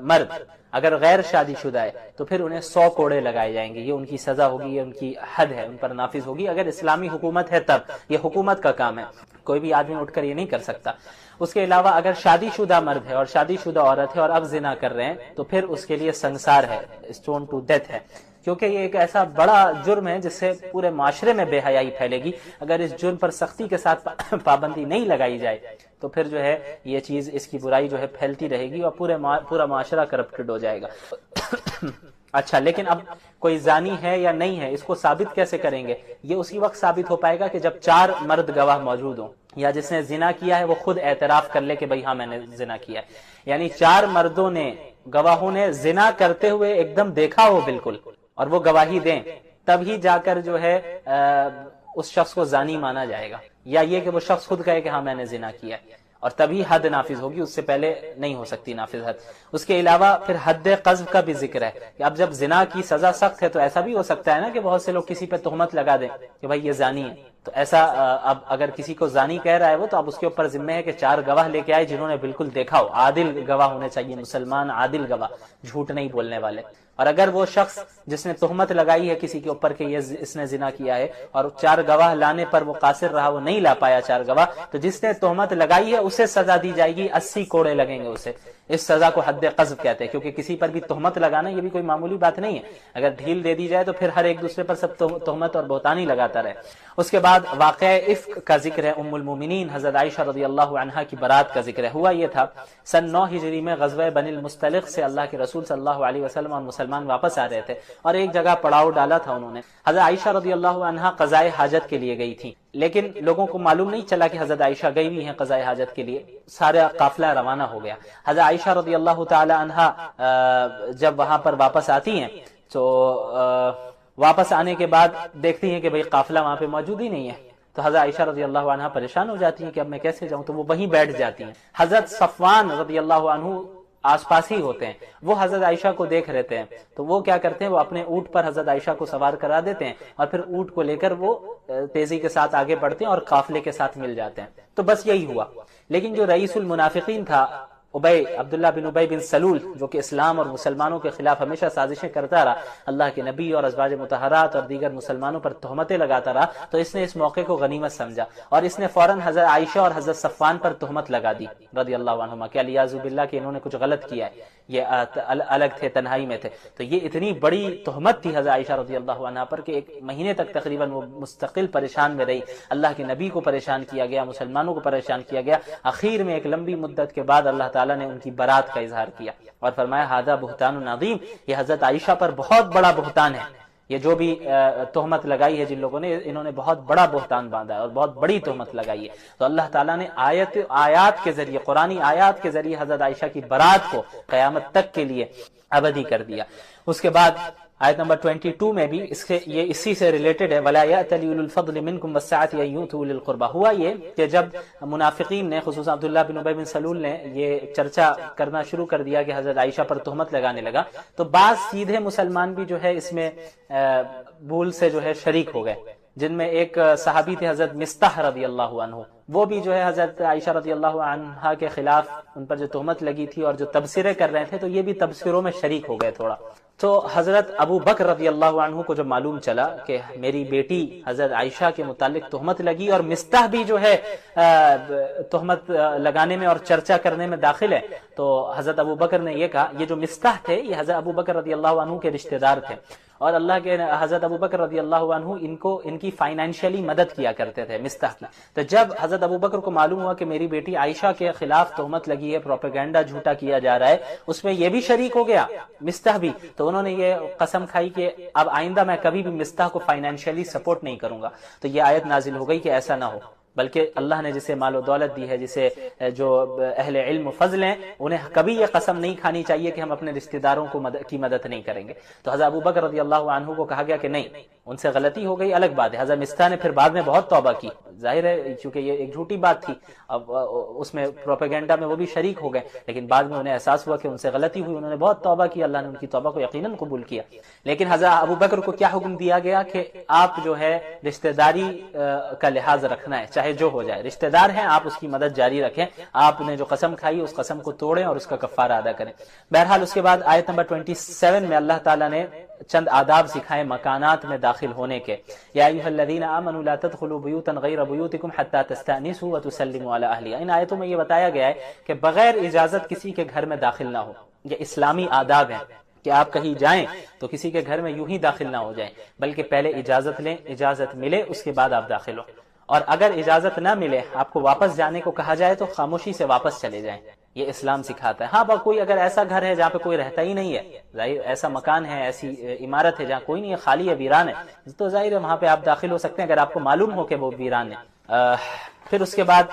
مرد اگر غیر شادی شدہ ہے تو پھر انہیں 100 کوڑے لگائے جائیں گے. یہ ان کی سزا ہوگی, یہ ان کی حد ہے, ان پر نافذ ہوگی. اگر اسلامی حکومت ہے تب, یہ حکومت کا کام ہے, کوئی بھی آدمی اٹھ کر یہ نہیں کر سکتا. اس کے علاوہ اگر شادی شدہ مرد ہے اور شادی شدہ عورت ہے اور اب زنا کر رہے ہیں تو پھر اس کے لیے سنسار ہے, اسٹون ٹو ڈیتھ ہے, کیونکہ یہ ایک ایسا بڑا جرم ہے جس سے پورے معاشرے میں بے حیائی پھیلے گی. اگر اس جرم پر سختی کے ساتھ پابندی نہیں لگائی جائے تو پھر جو ہے یہ چیز, اس کی برائی جو ہے پھیلتی رہے گی اور پورا معاشرہ کرپٹڈ ہو جائے گا. اچھا, لیکن اب کوئی زانی ہے یا نہیں ہے, اس کو ثابت کیسے کریں گے؟ یہ اسی وقت ثابت ہو پائے گا کہ جب 4 مرد گواہ موجود ہوں, یا جس نے زنا کیا ہے وہ خود اعتراف کر لے کہ بھئی ہاں میں نے زنا کیا ہے. یعنی 4 مردوں نے, گواہوں نے زنا کرتے ہوئے ایک دم دیکھا ہو بالکل, اور وہ گواہی دیں, تب ہی جا کر جو ہے اس شخص کو زانی مانا جائے گا. یا یہ کہ وہ شخص خود کہے کہ ہاں میں نے زنا کیا ہے, اور تبھی حد نافذ ہوگی, اس سے پہلے نہیں ہو سکتی نافذ حد. اس کے علاوہ پھر حد قذف کا بھی ذکر ہے کہ اب جب زنا کی سزا سخت ہے تو ایسا بھی ہو سکتا ہے نا کہ بہت سے لوگ کسی پہ تہمت لگا دیں کہ بھائی یہ زانی ہے. تو ایسا اب اگر کسی کو زانی کہہ رہا ہے وہ, تو اب اس کے اوپر ذمہ ہے کہ 4 گواہ لے کے آئے جنہوں نے بالکل دیکھا ہو. عادل گواہ ہونے چاہیے, مسلمان عادل گواہ, جھوٹ نہیں بولنے والے. اور اگر وہ شخص جس نے تہمت لگائی ہے کسی کے اوپر کہ اس نے زنا کیا ہے, اور 4 گواہ لانے پر وہ قاصر رہا, وہ نہیں لا پایا 4 گواہ, تو جس نے تہمت لگائی ہے اسے سزا دی جائے گی, 80 کوڑے لگیں گے اسے. اس سزا کو حد قذف کہتے ہیں, کیونکہ کسی پر بھی تہمت لگانا یہ بھی کوئی معمولی بات نہیں ہے. اگر ڈھیل دے دی جائے تو پھر ہر ایک دوسرے پر سب تہمت اور بہتان ہی لگاتا رہے. اس کے بعد واقعہ افک کا ذکر ہے. ام المومنین حضرت عائشہ رضی اللہ عنہا کی برات کا ذکر ہے. ہوا یہ تھا سن 9 ہجری میں غزوہ بنی المصطلق سے اللہ کے رسول صلی اللہ علیہ وسلم اور مسلمان واپس آ رہے تھے, اور ایک جگہ پڑاؤ ڈالا تھا انہوں نے. حضرت عائشہ رضی اللہ عنہا قضائے حاجت کے لیے گئی تھی, لیکن لوگوں کو معلوم نہیں چلا کہ حضرت عائشہ گئی ہوئی ہیں قضائے حاجت کے لیے. سارا قافلہ روانہ ہو گیا. حضرت عائشہ رضی اللہ تعالی عنہا جب وہاں پر واپس آتی ہیں تو واپس آنے کے بعد دیکھتی ہیں کہ بھئی قافلہ وہاں پہ موجود ہی نہیں ہے. تو حضرت عائشہ رضی اللہ عنہا پریشان ہو جاتی ہیں کہ اب میں کیسے جاؤں, تو وہ وہیں بیٹھ جاتی ہیں. حضرت صفوان رضی اللہ عنہ آس پاس ہی ہوتے ہیں, وہ حضرت عائشہ کو دیکھ رہتے ہیں, تو وہ کیا کرتے ہیں, وہ اپنے اونٹ پر حضرت عائشہ کو سوار کرا دیتے ہیں, اور پھر اونٹ کو لے کر وہ تیزی کے ساتھ آگے بڑھتے ہیں اور قافلے کے ساتھ مل جاتے ہیں. تو بس یہی ہوا. لیکن جو رئیس المنافقین تھا عبداللہ بن ابی بن سلول, جو کہ اسلام اور مسلمانوں کے خلاف ہمیشہ سازشیں کرتا رہا, اللہ کے نبی اور ازواج مطہرات اور دیگر مسلمانوں پر تہمتیں لگاتا رہا, تو اس نے اس موقع کو غنیمت سمجھا اور اس نے فوراً حضرت عائشہ اور حضرت صفوان پر تہمت لگا دی رضی اللہ عنہما کہ الیاذ باللہ کہ انہوں نے کچھ غلط کیا ہے, یہ الگ تھے, تنہائی میں تھے. تو یہ اتنی بڑی تہمت تھی حضرت عائشہ رضی اللہ عنہا پر کہ 1 مہینے تک تقریباً وہ مستقل پریشان میں رہی. اللہ کے نبی کو پریشان کیا گیا, مسلمانوں کو پریشان کیا گیا. اخیر میں ایک لمبی مدت کے بعد اللہ تعالیٰ نے ان کی برات کا اظہار کیا اور فرمایا ھذا بہتان عظیم، یہ حضرت عائشہ پر بہت بڑا بہتان ہے، یہ جو بھی تہمت لگائی ہے جن لوگوں نے، انہوں نے بہت بڑا بہتان باندھا ہے اور بہت بڑی تہمت لگائی ہے۔ تو اللہ تعالیٰ نے آیات کے ذریعے، قرآنی آیات کے ذریعے حضرت عائشہ کی برات کو قیامت تک کے لیے ابدی کر دیا۔ اس کے بعد آیت نمبر 22 میں بھی یہ اسی سے ریلیٹڈ ہے، وَلَا يَأْتَلِ أُولُو الْفَضْلِ مِنْكُمْ وَالسَّعَةِ أَن يُؤْتُوا أُولِي الْقُرْبَى۔ ہوا یہ کہ جب منافقین نے، خصوصا عبداللہ بن ابی بن سلول نے یہ چرچا کرنا شروع کر دیا کہ حضرت عائشہ پر تہمت لگانے لگا، تو بعض سیدھے مسلمان بھی جو ہے اس میں بھول سے جو ہے شریک ہو گئے، جن میں ایک صحابی تھے حضرت مستح رضی اللہ عنہ، وہ بھی جو ہے حضرت عائشہ رضی اللہ عنہا کے خلاف ان پر جو تہمت لگی تھی اور جو تبصرے کر رہے تھے، تو یہ بھی تبصروں میں شریک ہو گئے تھوڑا۔ تو حضرت ابو بکر رضی اللہ عنہ کو جب معلوم چلا کہ میری بیٹی حضرت عائشہ کے متعلق تہمت لگی اور مستح بھی جو ہے تہمت لگانے میں اور چرچا کرنے میں داخل ہے، تو حضرت ابو بکر نے یہ کہا، یہ جو مستح تھے یہ حضرت ابو بکر رضی اللہ عنہ کے رشتہ دار تھے، اور اللہ کے حضرت ابو بکر رضی اللہ عنہ ان کی فائنینشلی مدد کیا کرتے تھے مستح کی۔ تو جب حضرت ابو بکر کو معلوم ہوا کہ میری بیٹی عائشہ کے خلاف تہمت لگی ہے، پروپیگنڈا جھوٹا کیا جا رہا ہے، اس میں یہ بھی شریک ہو گیا مستح بھی، تو انہوں نے یہ قسم کھائی کہ اب آئندہ میں کبھی بھی مستح کو فائنینشلی سپورٹ نہیں کروں گا۔ تو یہ آیت نازل ہو گئی کہ ایسا نہ ہو، بلکہ اللہ نے جسے مال و دولت دی ہے، جسے جو اہل علم و فضل ہیں، انہیں کبھی یہ قسم نہیں کھانی چاہیے کہ ہم اپنے رشتہ داروں کی مدد نہیں کریں گے۔ تو حضرت ابو بکر رضی اللہ عنہ کو کہا گیا کہ نہیں، ان سے غلطی ہو گئی، الگ بات ہے۔ حضرت مستح نے پھر بعد میں بہت توبہ کی، ظاہر ہے چونکہ یہ ایک جھوٹی بات تھی، اب اس میں پروپیگنڈا میں وہ بھی شریک ہو گئے، لیکن بعد میں انہیں احساس ہوا کہ ان سے غلطی ہوئی، انہوں نے بہت توبہ کی، اللہ نے ان کی توبہ کو یقیناً قبول کیا۔ لیکن حضرت ابو بکر کو کیا حکم دیا گیا کہ آپ جو ہے رشتہ داری کا لحاظ رکھنا ہے، چاہے جو ہو جائے، رشتہ دار ہیں، آپ اس کی مدد جاری رکھیں، آپ نے جو قسم کھائی اس قسم کو توڑیں اور اس کا کفارہ ادا کریں۔ بہرحال اس کے بعد آیت نمبر 27 میں اللہ تعالیٰ نے چند آداب سکھائے مکانات میں داخل ہونے کے۔ یا ایھا الذین آمنوا لا تدخلوا بیوتا غیر بیوتکم حتی تستأنسوا وتسلموا علی اہلہا۔ ان آیتوں میں یہ بتایا گیا ہے کہ بغیر اجازت کسی کے گھر میں داخل نہ ہو، یہ اسلامی آداب ہیں کہ آپ کہیں جائیں تو کسی کے گھر میں یوں ہی داخل نہ ہو جائیں، بلکہ پہلے اجازت لیں، اجازت ملے اس کے بعد آپ داخل ہو، اور اگر اجازت نہ ملے، آپ کو واپس جانے کو کہا جائے تو خاموشی سے واپس چلے جائیں، یہ اسلام سکھاتا ہے۔ ہاں کوئی اگر ایسا گھر ہے جہاں پہ کوئی رہتا ہی نہیں ہے، ظاہر ایسا مکان ہے، ایسی عمارت ہے جہاں کوئی نہیں ہے، خالی ہے، ویران ہے، تو ظاہر ہے وہاں پہ آپ داخل ہو سکتے ہیں اگر آپ کو معلوم ہو کہ وہ ویران ہے۔ پھر اس کے بعد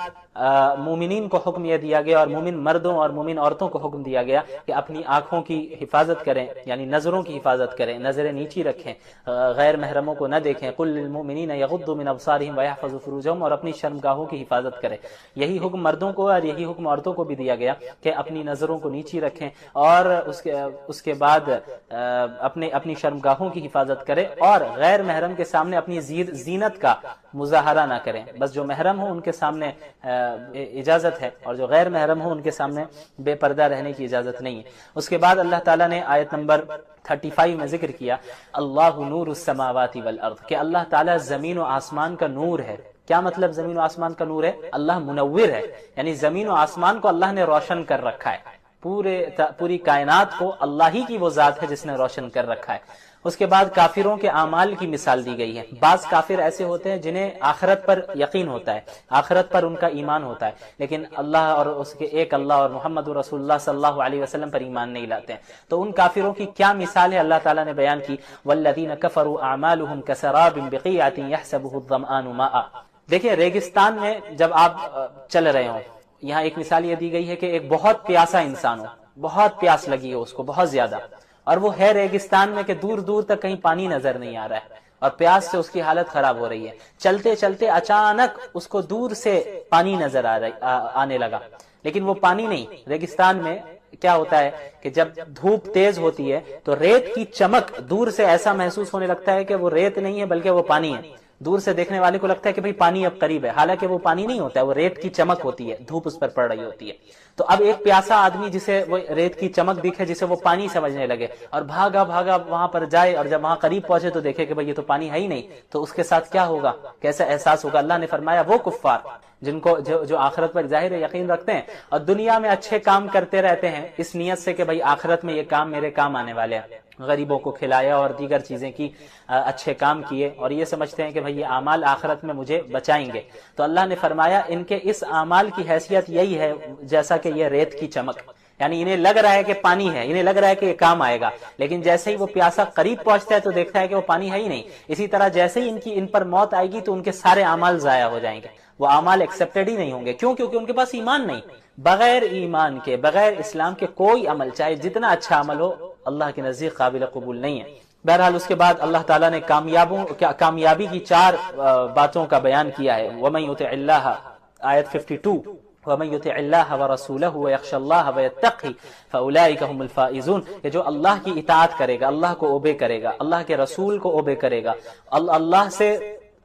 مومنین کو حکم یہ دیا گیا، اور مومن مردوں اور مومن عورتوں کو حکم دیا گیا کہ اپنی آنکھوں کی حفاظت کریں، یعنی نظروں کی حفاظت کریں، نظریں نیچی رکھیں، غیر محرموں کو نہ دیکھیں۔ قل للمؤمنین یغضوا من ابصارهم ويحفظوا فروجهم، اور اپنی شرمگاہوں کی حفاظت کریں۔ یہی حکم مردوں کو اور یہی حکم عورتوں کو بھی دیا گیا کہ اپنی نظروں کو نیچی رکھیں، اور اس کے بعد اپنی شرمگاہوں کی حفاظت کریں، اور غیر محرم کے سامنے اپنی زینت کا مظاہرہ نہ کریں۔ بس جو محرم ہو ان کے سامنے اجازت ہے، اور جو غیر محرم ہو ان کے سامنے بے پردہ رہنے کی اجازت نہیں ہے۔ اس کے بعد اللہ تعالیٰ نے آیت نمبر 35 میں ذکر کیا اللہ نور السماوات والارض، کہ اللہ تعالیٰ زمین و آسمان کا نور ہے۔ کیا مطلب زمین و آسمان کا نور ہے؟ اللہ منور ہے، یعنی زمین و آسمان کو اللہ نے روشن کر رکھا ہے، پوری کائنات کو اللہ ہی کی وہ ذات ہے جس نے روشن کر رکھا ہے۔ اس کے بعد کافروں کے اعمال کی مثال دی گئی ہے۔ بعض کافر ایسے ہوتے ہیں جنہیں آخرت پر یقین ہوتا ہے، آخرت پر ان کا ایمان ہوتا ہے، لیکن اللہ اور اس کے ایک اللہ اور محمد رسول اللہ صلی اللہ علیہ وسلم پر ایمان نہیں لاتے ہیں۔ تو ان کافروں کی کیا مثال ہے اللہ تعالیٰ نے بیان کی، والذین کفروا اعمالهم کسراب بقیعۃ یحسبہ الظمآن ماء۔ دیکھیں ریگستان میں جب آپ چل رہے ہوں، یہاں ایک مثال یہ دی گئی ہے کہ ایک بہت پیاسا انسان ہو، بہت پیاس لگی ہو اس کو بہت زیادہ، اور وہ ہے ریگستان میں کہ دور دور تک کہیں پانی نظر نہیں آ رہا ہے، اور پیاس سے اس کی حالت خراب ہو رہی ہے۔ چلتے چلتے اچانک اس کو دور سے پانی نظر آنے لگا، لیکن وہ پانی نہیں۔ ریگستان میں کیا ہوتا ہے کہ جب دھوپ تیز ہوتی ہے تو ریت کی چمک دور سے ایسا محسوس ہونے لگتا ہے کہ وہ ریت نہیں ہے بلکہ وہ پانی ہے۔ دور سے دیکھنے والے کو لگتا ہے کہ بھئی پانی اب قریب ہے، حالانکہ وہ پانی نہیں ہوتا ہے، وہ ریت کی چمک ہوتی ہے، دھوپ اس پر پڑ رہی ہوتی ہے۔ تو اب ایک پیاسا آدمی جسے وہ ریت کی چمک دکھے، جسے وہ پانی سمجھنے لگے اور بھاگا وہاں پر جائے، اور جب وہاں قریب پہنچے تو دیکھے کہ بھئی یہ تو پانی ہے ہی نہیں، تو اس کے ساتھ کیا ہوگا، کیسا احساس ہوگا؟ اللہ نے فرمایا وہ کفار جن کو جو آخرت پر ظاہر یقین رکھتے ہیں اور دنیا میں اچھے کام کرتے رہتے ہیں اس نیت سے کہ بھئی آخرت میں یہ کام میرے کام آنے والے ہیں، غریبوں کو کھلایا اور دیگر چیزیں کی، اچھے کام کیے، اور یہ سمجھتے ہیں کہ بھئی یہ اعمال آخرت میں مجھے بچائیں گے، تو اللہ نے فرمایا ان کے اس اعمال کی حیثیت یہی ہے جیسا کہ یہ ریت کی چمک، یعنی انہیں لگ رہا ہے کہ پانی ہے، انہیں لگ رہا ہے کہ یہ کام آئے گا، لیکن جیسے ہی وہ پیاسا قریب پہنچتا ہے تو دیکھتا ہے کہ وہ پانی ہے ہی نہیں۔ اسی طرح جیسے ہی ان پر موت آئے گی تو ان کے سارے اعمال ضائع ہو جائیں گے، وہ اعمال ایکسیپٹڈ ہی نہیں ہوں گے۔ کیوں؟ کیونکہ ان کے پاس ایمان نہیں۔ بغیر ایمان کے، بغیر اسلام کے کوئی عمل چاہے جتنا اچھا عمل ہو اللہ کے نزدیک قابل قبول نہیں ہے۔ بہرحال اس کے بعد اللہ تعالیٰ نے کامیابی کی 4 باتوں کا بیان کیا ہے۔ وَمَن يُطِعِ اللَّهَ آیت 52، وَمَن يُطِعِ اللَّهَ وَرَسُولَهُ وَيَخْشَ اللَّهَ وَيَتَّقْهِ فَأُولَٰئِكَ هُمُ الْفَائِزُونَ، کہ جو اللہ کی اطاعت کرے گا، اللہ کو اوبے کرے گا، اللہ کے رسول کو اوبے کرے گا، اللہ سے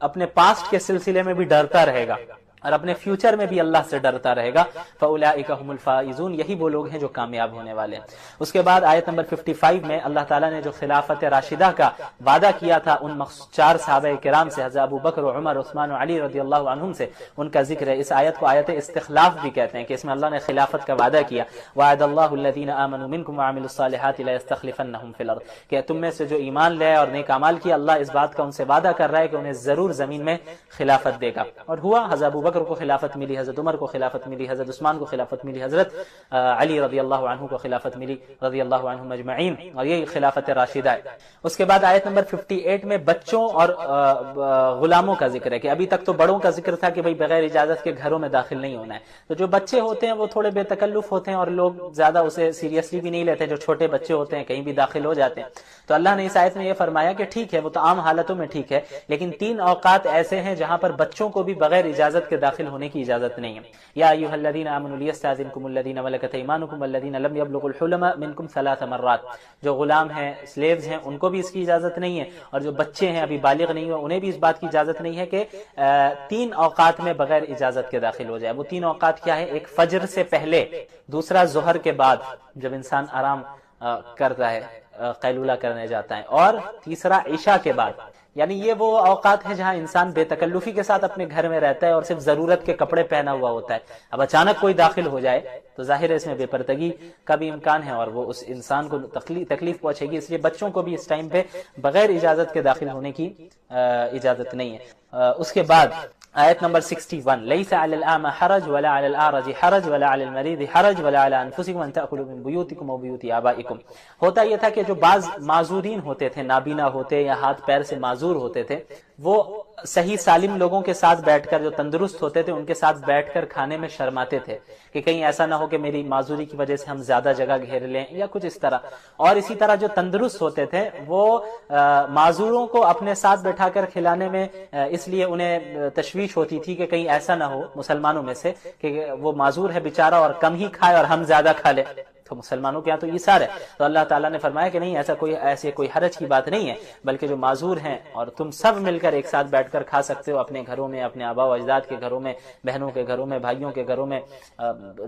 اپنے پاسٹ کے سلسلے میں بھی ڈرتا رہے گا اور اپنے فیوچر میں بھی اللہ سے ڈرتا رہے گا، فَأُولَٰئِكَ هُمُ الْفَائِزُونَ، یہی وہ لوگ ہیں جو کامیاب ہونے والے ہیں۔ اس کے بعد آیت نمبر 55 میں اللہ تعالیٰ نے جو خلافت راشدہ کا وعدہ کیا تھا ان 4 صحابہ کرام سے، حضرت ابو بکر و عمر، عثمان و علی رضی اللہ عنہم سے، ان کا ذکر ہے۔ اس آیت کو آیت استخلاف بھی کہتے ہیں کہ اس میں اللہ نے خلافت کا وعدہ کیا، وعد اللہ الذین آمنوا منکم وعملوا الصالحات لیستخلفنہم فی الارض، کہ تم میں سے جو ایمان لے اور نیک اعمال کیا، اللہ اس بات کا ان سے وعدہ کر رہا ہے کہ انہیں ضرور زمین میں خلافت دے گا۔ اور ہوا، حضرت ابو بکر کو خلافت ملی، حضرت عمر کو خلافت ملی، حضرت عثمان کو خلافت ملی، حضرت علی رضی اللہ عنہ کو خلافت ملی، رضی اللہ عنہم اجمعین، اور یہ خلافت راشدہ ہے۔ اس کے بعد آیت نمبر 58 میں بچوں اور غلاموں کا ذکر ہے، کہ ابھی تک تو بڑوں کا ذکر تھا کہ بھئی بغیر اجازت کے گھروں میں داخل نہیں ہونا ہے، تو جو بچے ہوتے ہیں وہ تھوڑے بے تکلف ہوتے ہیں اور لوگ زیادہ اسے سیریسلی بھی نہیں لیتے، جو چھوٹے بچے ہوتے ہیں کہیں بھی داخل ہو جاتے ہیں، تو اللہ نے اس آیت میں یہ فرمایا کہ ٹھیک ہے وہ تو عام حالتوں میں ٹھیک ہے، لیکن 3 اوقات ایسے ہیں جہاں پر بچوں کو بھی بغیر اجازت کے داخل ہونے کی اجازت نہیں ہے۔ یا ایھا الذین آمنوا لیستاذنکم الذین ملکت ایمانکم والذین لم یبلغوا الحلم منکم 3 مرات، جو غلام ہیں، سلیوز ہیں، ان کو بھی اس کی اجازت نہیں ہے، اور جو بچے ہیں ابھی بالغ نہیں ہوئے انہیں بھی اس بات کی اجازت نہیں ہے کہ 3 اوقات میں بغیر اجازت کے داخل ہو جائے۔ وہ 3 اوقات کیا ہے؟ ایک فجر سے پہلے، دوسرا ظہر کے بعد جب انسان آرام کرتا ہے، قیلولہ کرنے جاتا ہے، اور تیسرا عشاء کے بعد۔ یعنی یہ وہ اوقات ہیں جہاں انسان بے تکلفی کے ساتھ اپنے گھر میں رہتا ہے اور صرف ضرورت کے کپڑے پہنا ہوا ہوتا ہے۔ اب اچانک کوئی داخل ہو جائے تو ظاہر ہے اس میں بے پردگی کا بھی امکان ہے اور وہ اس انسان کو تکلیف پہنچے گی، اس لیے بچوں کو بھی اس ٹائم پہ بغیر اجازت کے داخل ہونے کی اجازت نہیں ہے۔ اس کے بعد آیت نمبر 61، لیس علی الاعمى حرج ولا علی الاعرج حرج ولا علی المریض حرج ولا علی انفسکم ان تأکلوا من بیوتکم و بیوت آبائکم۔ ہوتا یہ تھا کہ جو بعض معذورین ہوتے تھے، نابینا ہوتے یا ہاتھ پیر سے معذور ہوتے تھے، وہ صحیح سالم لوگوں کے ساتھ بیٹھ کر، جو تندرست ہوتے تھے ان کے ساتھ بیٹھ کر کھانے میں شرماتے تھے کہ کہیں ایسا نہ ہو کہ میری معذوری کی وجہ سے ہم زیادہ جگہ گھیر لیں یا کچھ اس طرح۔ اور اسی طرح جو تندرست ہوتے تھے وہ معذوروں کو اپنے ساتھ بٹھا کر کھلانے میں اس لیے انہیں تشویش ہوتی تھی کہ کہیں ایسا نہ ہو مسلمانوں میں سے کہ وہ معذور ہے بیچارہ اور کم ہی کھائے اور ہم زیادہ کھا لیں، تو مسلمانوں کے یہاں تو ایثار ہے۔ تو اللہ تعالیٰ نے فرمایا کہ نہیں، ایسے کوئی حرج کی بات نہیں ہے، بلکہ جو معذور ہیں اور تم سب مل کر ایک ساتھ بیٹھ کر کھا سکتے ہو اپنے گھروں میں، اپنے آبا و اجداد کے گھروں میں، بہنوں کے گھروں میں، بھائیوں کے گھروں میں،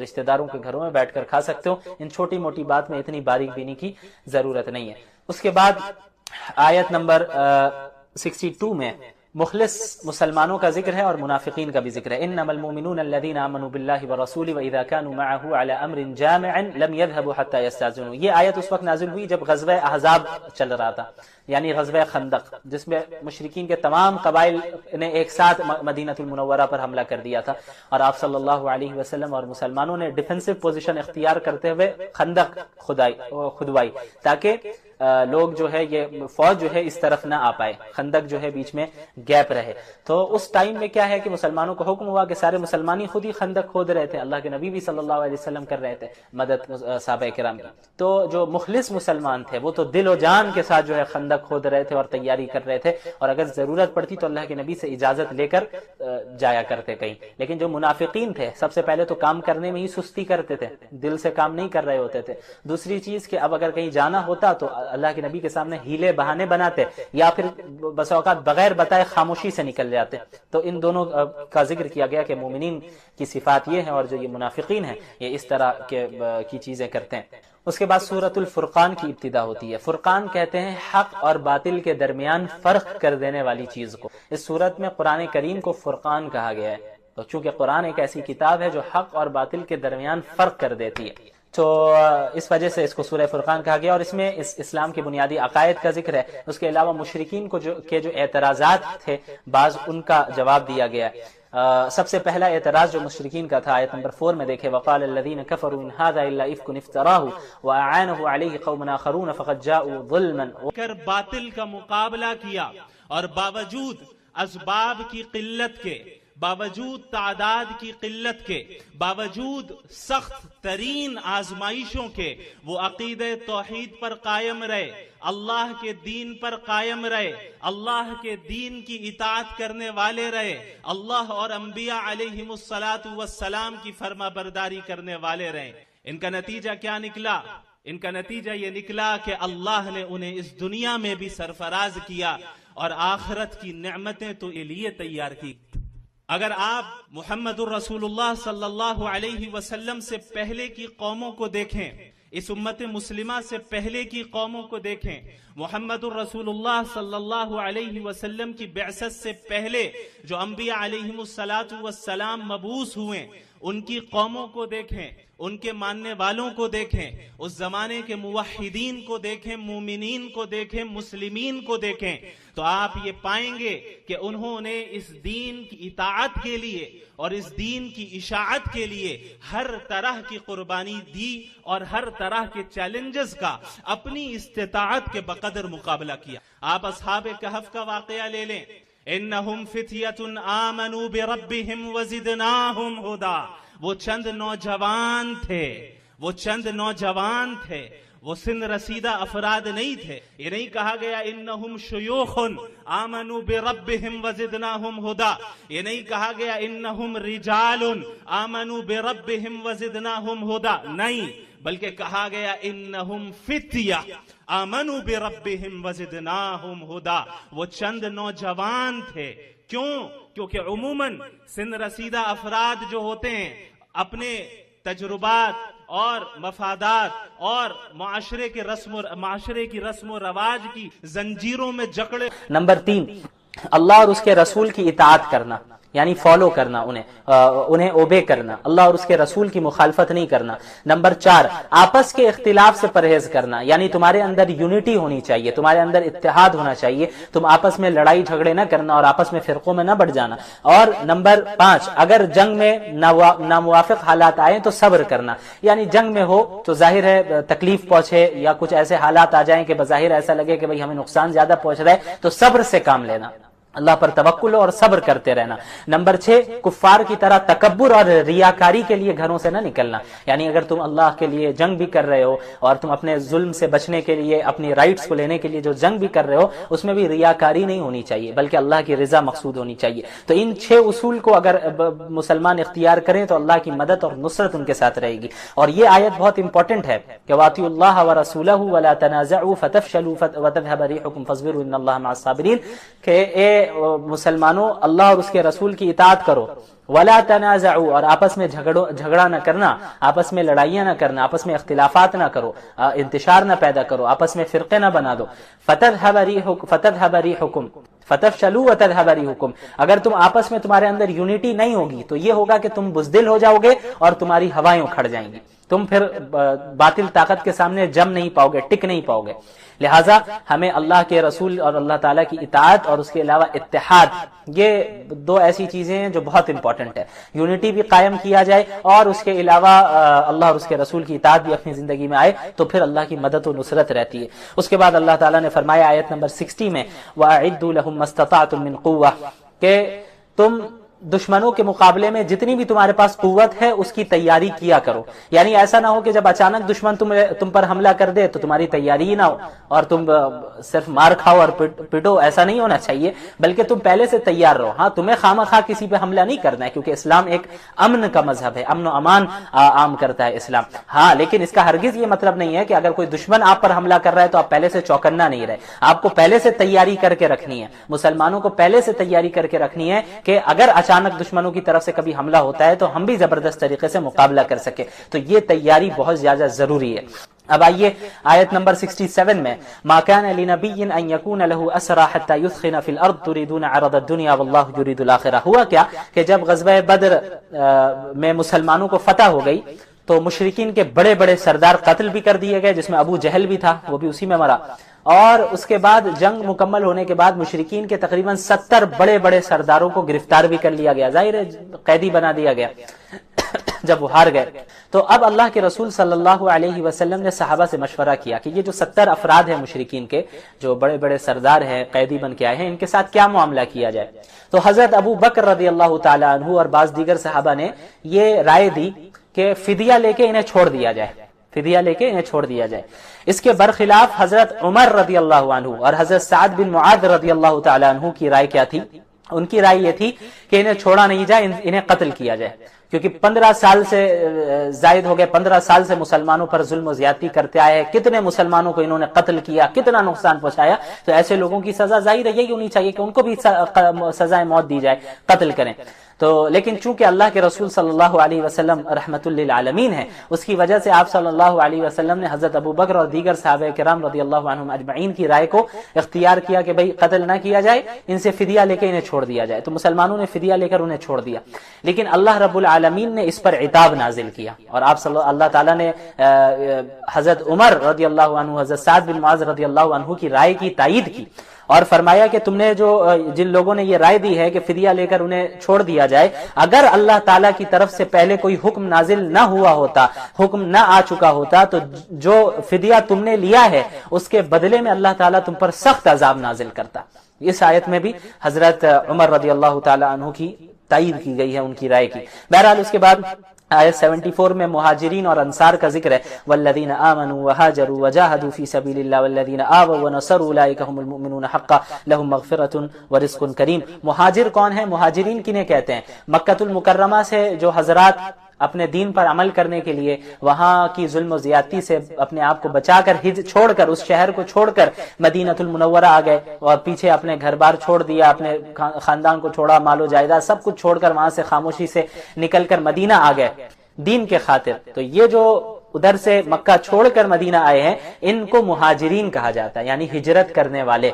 رشتہ داروں کے گھروں میں بیٹھ کر کھا سکتے ہو۔ ان چھوٹی موٹی بات میں اتنی باریک بینی کی ضرورت نہیں ہے۔ اس کے بعد آیت نمبر 62 میں مخلص مسلمانوں کا ذکر ہے اور منافقین کا بھی ذکر ہے۔ انما المؤمنون الذين امنوا بالله ورسوله واذا كانوا معه على امر جامع لم يذهبوا حتى يستاذنوا۔ یہ آیت اس وقت نازل ہوئی جب غزوہ احزاب چل رہا تھا، یعنی غزوہ خندق، جس میں مشرکین کے تمام قبائل نے ایک ساتھ مدینہ المنورہ پر حملہ کر دیا تھا، اور آپ صلی اللہ علیہ وسلم اور مسلمانوں نے ڈیفینسو پوزیشن اختیار کرتے ہوئے خندق کھدوائی تاکہ لوگ جو ہے، یہ فوج جو ہے اس طرف نہ آ پائے، خندق جو ہے بیچ میں گیپ رہے۔ تو اس ٹائم میں کیا ہے کہ مسلمانوں کو حکم ہوا کہ سارے مسلمانی خود ہی خندق کھود رہے تھے، اللہ کے نبی بھی صلی اللہ علیہ وسلم کر رہے تھے مدد صحابہ کرام کی۔ تو جو مخلص مسلمان تھے وہ تو دل و جان کے ساتھ جو ہے خندق کھود رہے تھے اور تیاری کر رہے تھے، اور اگر ضرورت پڑتی تو اللہ کے نبی سے اجازت لے کر جایا کرتے کہیں۔ لیکن جو منافقین تھے سب سے پہلے تو کام کرنے میں ہی سستی کرتے تھے، دل سے کام نہیں کر رہے ہوتے تھے۔ دوسری چیز کہ اب اگر کہیں جانا ہوتا تو اللہ کے نبی کے سامنے ہیلے بہانے بناتے یا پھر بس اوقات بغیر بتائے خاموشی سے نکل جاتے۔ تو ان دونوں کا ذکر کیا گیا کہ مومنین کی صفات یہ ہیں، اور جو یہ منافقین ہیں یہ اس طرح کی چیزیں کرتے ہیں۔ اس کے بعد سورۃ الفرقان کی ابتدا ہوتی ہے۔ فرقان کہتے ہیں حق اور باطل کے درمیان فرق کر دینے والی چیز کو۔ اس سورت میں قرآن کریم کو فرقان کہا گیا ہے، تو چونکہ قرآن ایک ایسی کتاب ہے جو حق اور باطل کے درمیان فرق کر دیتی ہے۔ تو اس وجہ سے اس کو سورہ فرقان کہا گیا، اور اس میں اسلام کے بنیادی عقائد کا ذکر ہے۔ اس کے علاوہ مشرکین کو جو اعتراضات تھے بعض، ان کا جواب دیا گیا ہے۔ سب سے پہلا اعتراض جو مشرکین کا تھا آیت نمبر 4 میں دیکھیں، وقال الذين كفروا ان هذا الا افك افتراه واعانه عليه قوم اخرون فقد جاءوا ظلما، کر باطل کا مقابلہ کیا، اور باوجود اسباب کی قلت کے، باوجود تعداد کی قلت کے، باوجود سخت ترین آزمائشوں کے، وہ عقیدہ توحید پر قائم رہے، اللہ کے دین پر قائم رہے، اللہ کے دین کی اطاعت کرنے والے رہے، اللہ اور انبیاء علیہم السلام کی فرما برداری کرنے والے رہے۔ ان کا نتیجہ کیا نکلا؟ ان کا نتیجہ یہ نکلا کہ اللہ نے انہیں اس دنیا میں بھی سرفراز کیا، اور آخرت کی نعمتیں تو یہ لیے تیار کی۔ اگر آپ محمد الرسول اللہ صلی اللہ علیہ وسلم سے پہلے کی قوموں کو دیکھیں، اس امت مسلمہ سے پہلے کی قوموں کو دیکھیں، محمد الرسول اللہ صلی اللہ علیہ وسلم کی بعثت سے پہلے جو انبیاء علیہم السلام مبعوث ہوئے، ان کی قوموں کو دیکھیں، ان کے ماننے والوں کو دیکھیں، اس زمانے کے موحدین کو دیکھیں، مومنین کو دیکھیں، مسلمین کو دیکھیں، تو آپ یہ پائیں گے کہ انہوں نے اس دین کی اطاعت کے لیے اور اس دین کی اشاعت کے لیے ہر طرح کی قربانی دی، اور ہر طرح کے چیلنجز کا اپنی استطاعت کے بقدر مقابلہ کیا۔ آپ اصحاب کہف کا واقعہ لے لیں، انہم فتیۃ آمنوا بربہم وزدناہم ہدا، وہ چند نوجوان تھے، وہ چند نوجوان تھے، وہ سن رسیدہ افراد نہیں تھے۔ یہ نہیں کہا گیا انہم شیوخ آمنوا بربہم وزدناہم ہدا، یہ نہیں کہا گیا انہم رجال آمنوا بربہم وزدناہم ہدا، نہیں، بلکہ کہا گیا انہم فتیہ آمنوا بربہم وزدناہم ہدا، وہ چند نوجوان تھے۔ کیوں؟ کیونکہ عموماً سن رسیدہ افراد جو ہوتے ہیں اپنے تجربات اور مفادات اور معاشرے کی رسم و رواج کی زنجیروں میں جکڑے۔ نمبر 3، اللہ اور اس کے رسول کی اطاعت کرنا، یعنی فالو کرنا، انہیں اوبے کرنا، اللہ اور اس کے رسول کی مخالفت نہیں کرنا۔ نمبر 4، آپس کے اختلاف سے پرہیز کرنا، یعنی تمہارے اندر یونٹی ہونی چاہیے، تمہارے اندر اتحاد ہونا چاہیے، تم آپس میں لڑائی جھگڑے نہ کرنا اور آپس میں فرقوں میں نہ بڑھ جانا۔ اور نمبر 5، اگر جنگ میں ناموافق حالات آئیں تو صبر کرنا، یعنی جنگ میں ہو تو ظاہر ہے تکلیف پہنچے یا کچھ ایسے حالات آ جائیں کہ بظاہر ایسا لگے کہ بھئی ہمیں نقصان زیادہ پہنچ رہا ہے، تو صبر سے کام لینا، اللہ پر توکل اور صبر کرتے رہنا۔ نمبر 6، کفار کی طرح تکبر اور ریاکاری کے لیے گھروں سے نہ نکلنا، یعنی اگر تم اللہ کے لیے جنگ بھی کر رہے ہو اور تم اپنے ظلم سے بچنے کے لیے، اپنی رائٹس کو لینے کے لیے جو جنگ بھی کر رہے ہو، اس میں بھی ریاکاری نہیں ہونی چاہیے، بلکہ اللہ کی رضا مقصود ہونی چاہیے۔ تو ان 6 اصول کو اگر مسلمان اختیار کریں تو اللہ کی مدد اور نصرت ان کے ساتھ رہے گی۔ اور یہ آیت بہت امپورٹنٹ ہے کہ وَأَطِيعُوا اللَّهَ وَرَسُولَهُ وَلَا تَنَازَعُوا فَتَفْشَلُوا وَتَذْهَبَ رِيحُكُمْ فَاصْبِرُوا إِنَّ اللَّهَ مَعَ الصَّابِرِينَ، کہ مسلمانوں اللہ اور اس کے رسول کی اطاعت کرو، ولا تنازعوا، اور آپس میں جھگڑا نہ کرنا، آپس میں لڑائیاں نہ کرنا، آپس میں اختلافات نہ کرو، انتشار نہ پیدا کرو، آپس میں فرقے نہ بنا دو۔ فتذهب ريحكم فتفشلوا وتذهب ريحكم، اگر تم آپس میں تمہارے اندر یونٹی نہیں ہوگی تو یہ ہوگا کہ تم بزدل ہو جاؤ گے اور تمہاری ہوائیں اکھڑ جائیں گی، تم پھر باطل طاقت کے سامنے جم نہیں پاؤ گے، ٹک نہیں پاؤ گے۔ لہٰذا ہمیں اللہ کے رسول اور اللہ تعالیٰ کی اطاعت اور اس کے علاوہ اتحاد، یہ 2 ایسی چیزیں ہیں جو بہت امپورٹنٹ ہے۔ یونٹی بھی قائم کیا جائے اور اس کے علاوہ اللہ اور اس کے رسول کی اطاعت بھی اپنی زندگی میں آئے تو پھر اللہ کی مدد و نصرت رہتی ہے۔ اس کے بعد اللہ تعالیٰ نے فرمایا آیت نمبر 60 میں وَأَعِدُّوا لَهُم مَّا اسْتَطَعْتُم مِّن قُوَّةٍ، کہ تم دشمنوں کے مقابلے میں جتنی بھی تمہارے پاس قوت ہے اس کی تیاری کیا کرو، یعنی ایسا نہ ہو کہ جب اچانک دشمن تم پر حملہ کر دے تو تمہاری تیاری ہی نہ ہو اور تم صرف مار کھاؤ اور پٹو، ایسا نہیں ہونا چاہیے، بلکہ تم پہلے سے تیار رہو۔ ہاں، تمہیں خواہ کسی پہ حملہ نہیں کرنا ہے کیونکہ اسلام ایک امن کا مذہب ہے، امن و امان عام کرتا ہے اسلام۔ ہاں، لیکن اس کا ہرگز یہ مطلب نہیں ہے کہ اگر کوئی دشمن آپ پر حملہ کر رہا ہے تو آپ پہلے سے چوکنا نہیں رہے، آپ کو پہلے سے تیاری کر کے رکھنی ہے، مسلمانوں کو پہلے سے تیاری کر کے رکھنی ہے کہ اگر اچانک دشمنوں کی طرف سے کبھی حملہ ہوتا ہے تو ہم بھی زبردست طریقے سے مقابلہ کر سکے، تو یہ تیاری بہت زیادہ ضروری ہے۔ اب آئیے آیت نمبر 67 میں ما كان لنبي ان يكون له اسرى حتى يثخن في الارض تريدون عرض الدنيا والله يريد الاخره۔ ہوا کیا کہ جب غزوہ بدر میں مسلمانوں کو فتح ہو گئی تو مشرکین کے بڑے بڑے سردار قتل بھی کر دیے گئے، جس میں ابو جہل بھی تھا، وہ بھی اسی میں مرا. اور اس کے بعد جنگ مکمل ہونے کے بعد مشرکین کے تقریباً 70 بڑے بڑے سرداروں کو گرفتار بھی کر لیا گیا، ظاہر ہے قیدی بنا دیا گیا جب وہ ہار گئے. تو اب اللہ کے رسول صلی اللہ علیہ وسلم نے صحابہ سے مشورہ کیا کہ یہ جو 70 افراد ہیں مشرکین کے، جو بڑے بڑے سردار ہیں، قیدی بن کے آئے ہیں، ان کے ساتھ کیا معاملہ کیا جائے. تو حضرت ابو بکر رضی اللہ تعالی عنہ اور بعض دیگر صحابہ نے یہ رائے دی کہ فدیہ لے کے انہیں چھوڑ دیا جائے، فدیہ لے کے انہیں چھوڑ دیا جائے. اس کے برخلاف حضرت عمر رضی اللہ عنہ اور حضرت سعد بن معاذ رضی اللہ تعالی عنہ کی رائے کیا تھی؟ ان کی رائے یہ تھی کہ انہیں چھوڑا نہیں جائے، انہیں قتل کیا جائے، کیونکہ 15 سال سے زائد ہو گئے، 15 سال سے مسلمانوں پر ظلم و زیادتی کرتے آئے ہیں، کتنے مسلمانوں کو انہوں نے قتل کیا، کتنا نقصان پہنچایا. تو ایسے لوگوں کی سزا ظاہر ہے یہی ہونی چاہیے کہ ان کو بھی سزائے موت دی جائے، قتل کریں. تو لیکن چونکہ اللہ کے رسول صلی اللہ علیہ وسلم رحمت للعالمین ہے، اس کی وجہ سے آپ صلی اللہ علیہ وسلم نے حضرت ابو بکر اور دیگر صحابہ کرام رضی اللہ عنہم اجمعین کی رائے کو اختیار کیا کہ بھئی قتل نہ کیا جائے، ان سے فدیہ لے کے انہیں چھوڑ دیا جائے. تو مسلمانوں نے فدیہ لے کر انہیں چھوڑ دیا. لیکن اللہ رب العالمین نے اس پر عتاب نازل کیا، اور آپ اللہ تعالیٰ نے حضرت عمر رضی اللہ عنہ، حضرت سعد بن معاذ رضی اللہ عنہ کی رائے کی تائید کی اور فرمایا کہ تم نے جن لوگوں نے یہ رائے دی ہے کہ فدیہ لے کر انہیں چھوڑ دیا جائے، اگر اللہ تعالیٰ کی طرف سے پہلے کوئی حکم نازل نہ ہوا ہوتا، حکم نہ آ چکا ہوتا، تو جو فدیہ تم نے لیا ہے اس کے بدلے میں اللہ تعالیٰ تم پر سخت عذاب نازل کرتا. اس آیت میں بھی حضرت عمر رضی اللہ تعالی عنہ کی تائید کی گئی ہے ان کی رائے کی. بہرحال اس کے بعد آیت 74 میں مہاجرین اور انصار کا ذکر ہے. والذین آمنوا وہاجروا وجاہدوا فی سبیل اللہ والذین آووا ونصروا اولئک هم المؤمنون حقا لهم مغفرۃ ورزق کریم. مہاجر کون ہیں؟ مہاجرین کنہیں کہتے ہیں؟ مکۃ المکرمہ سے جو حضرات اپنے دین پر عمل کرنے کے لیے وہاں کی ظلم و زیادتی سے اپنے آپ کو بچا کر چھوڑ کر اس شہر کو چھوڑ کر مدینہ المنورہ آ گئے اور پیچھے اپنے گھر بار چھوڑ دیا، اپنے خاندان کو چھوڑا، مال و جائیداد سب کچھ چھوڑ کر وہاں سے خاموشی سے نکل کر مدینہ آ گئے دین کے خاطر. تو یہ جو ادھر سے مکہ چھوڑ کر مدینہ آئے ہیں ان کو مہاجرین کہا جاتا ہے، یعنی ہجرت کرنے والے.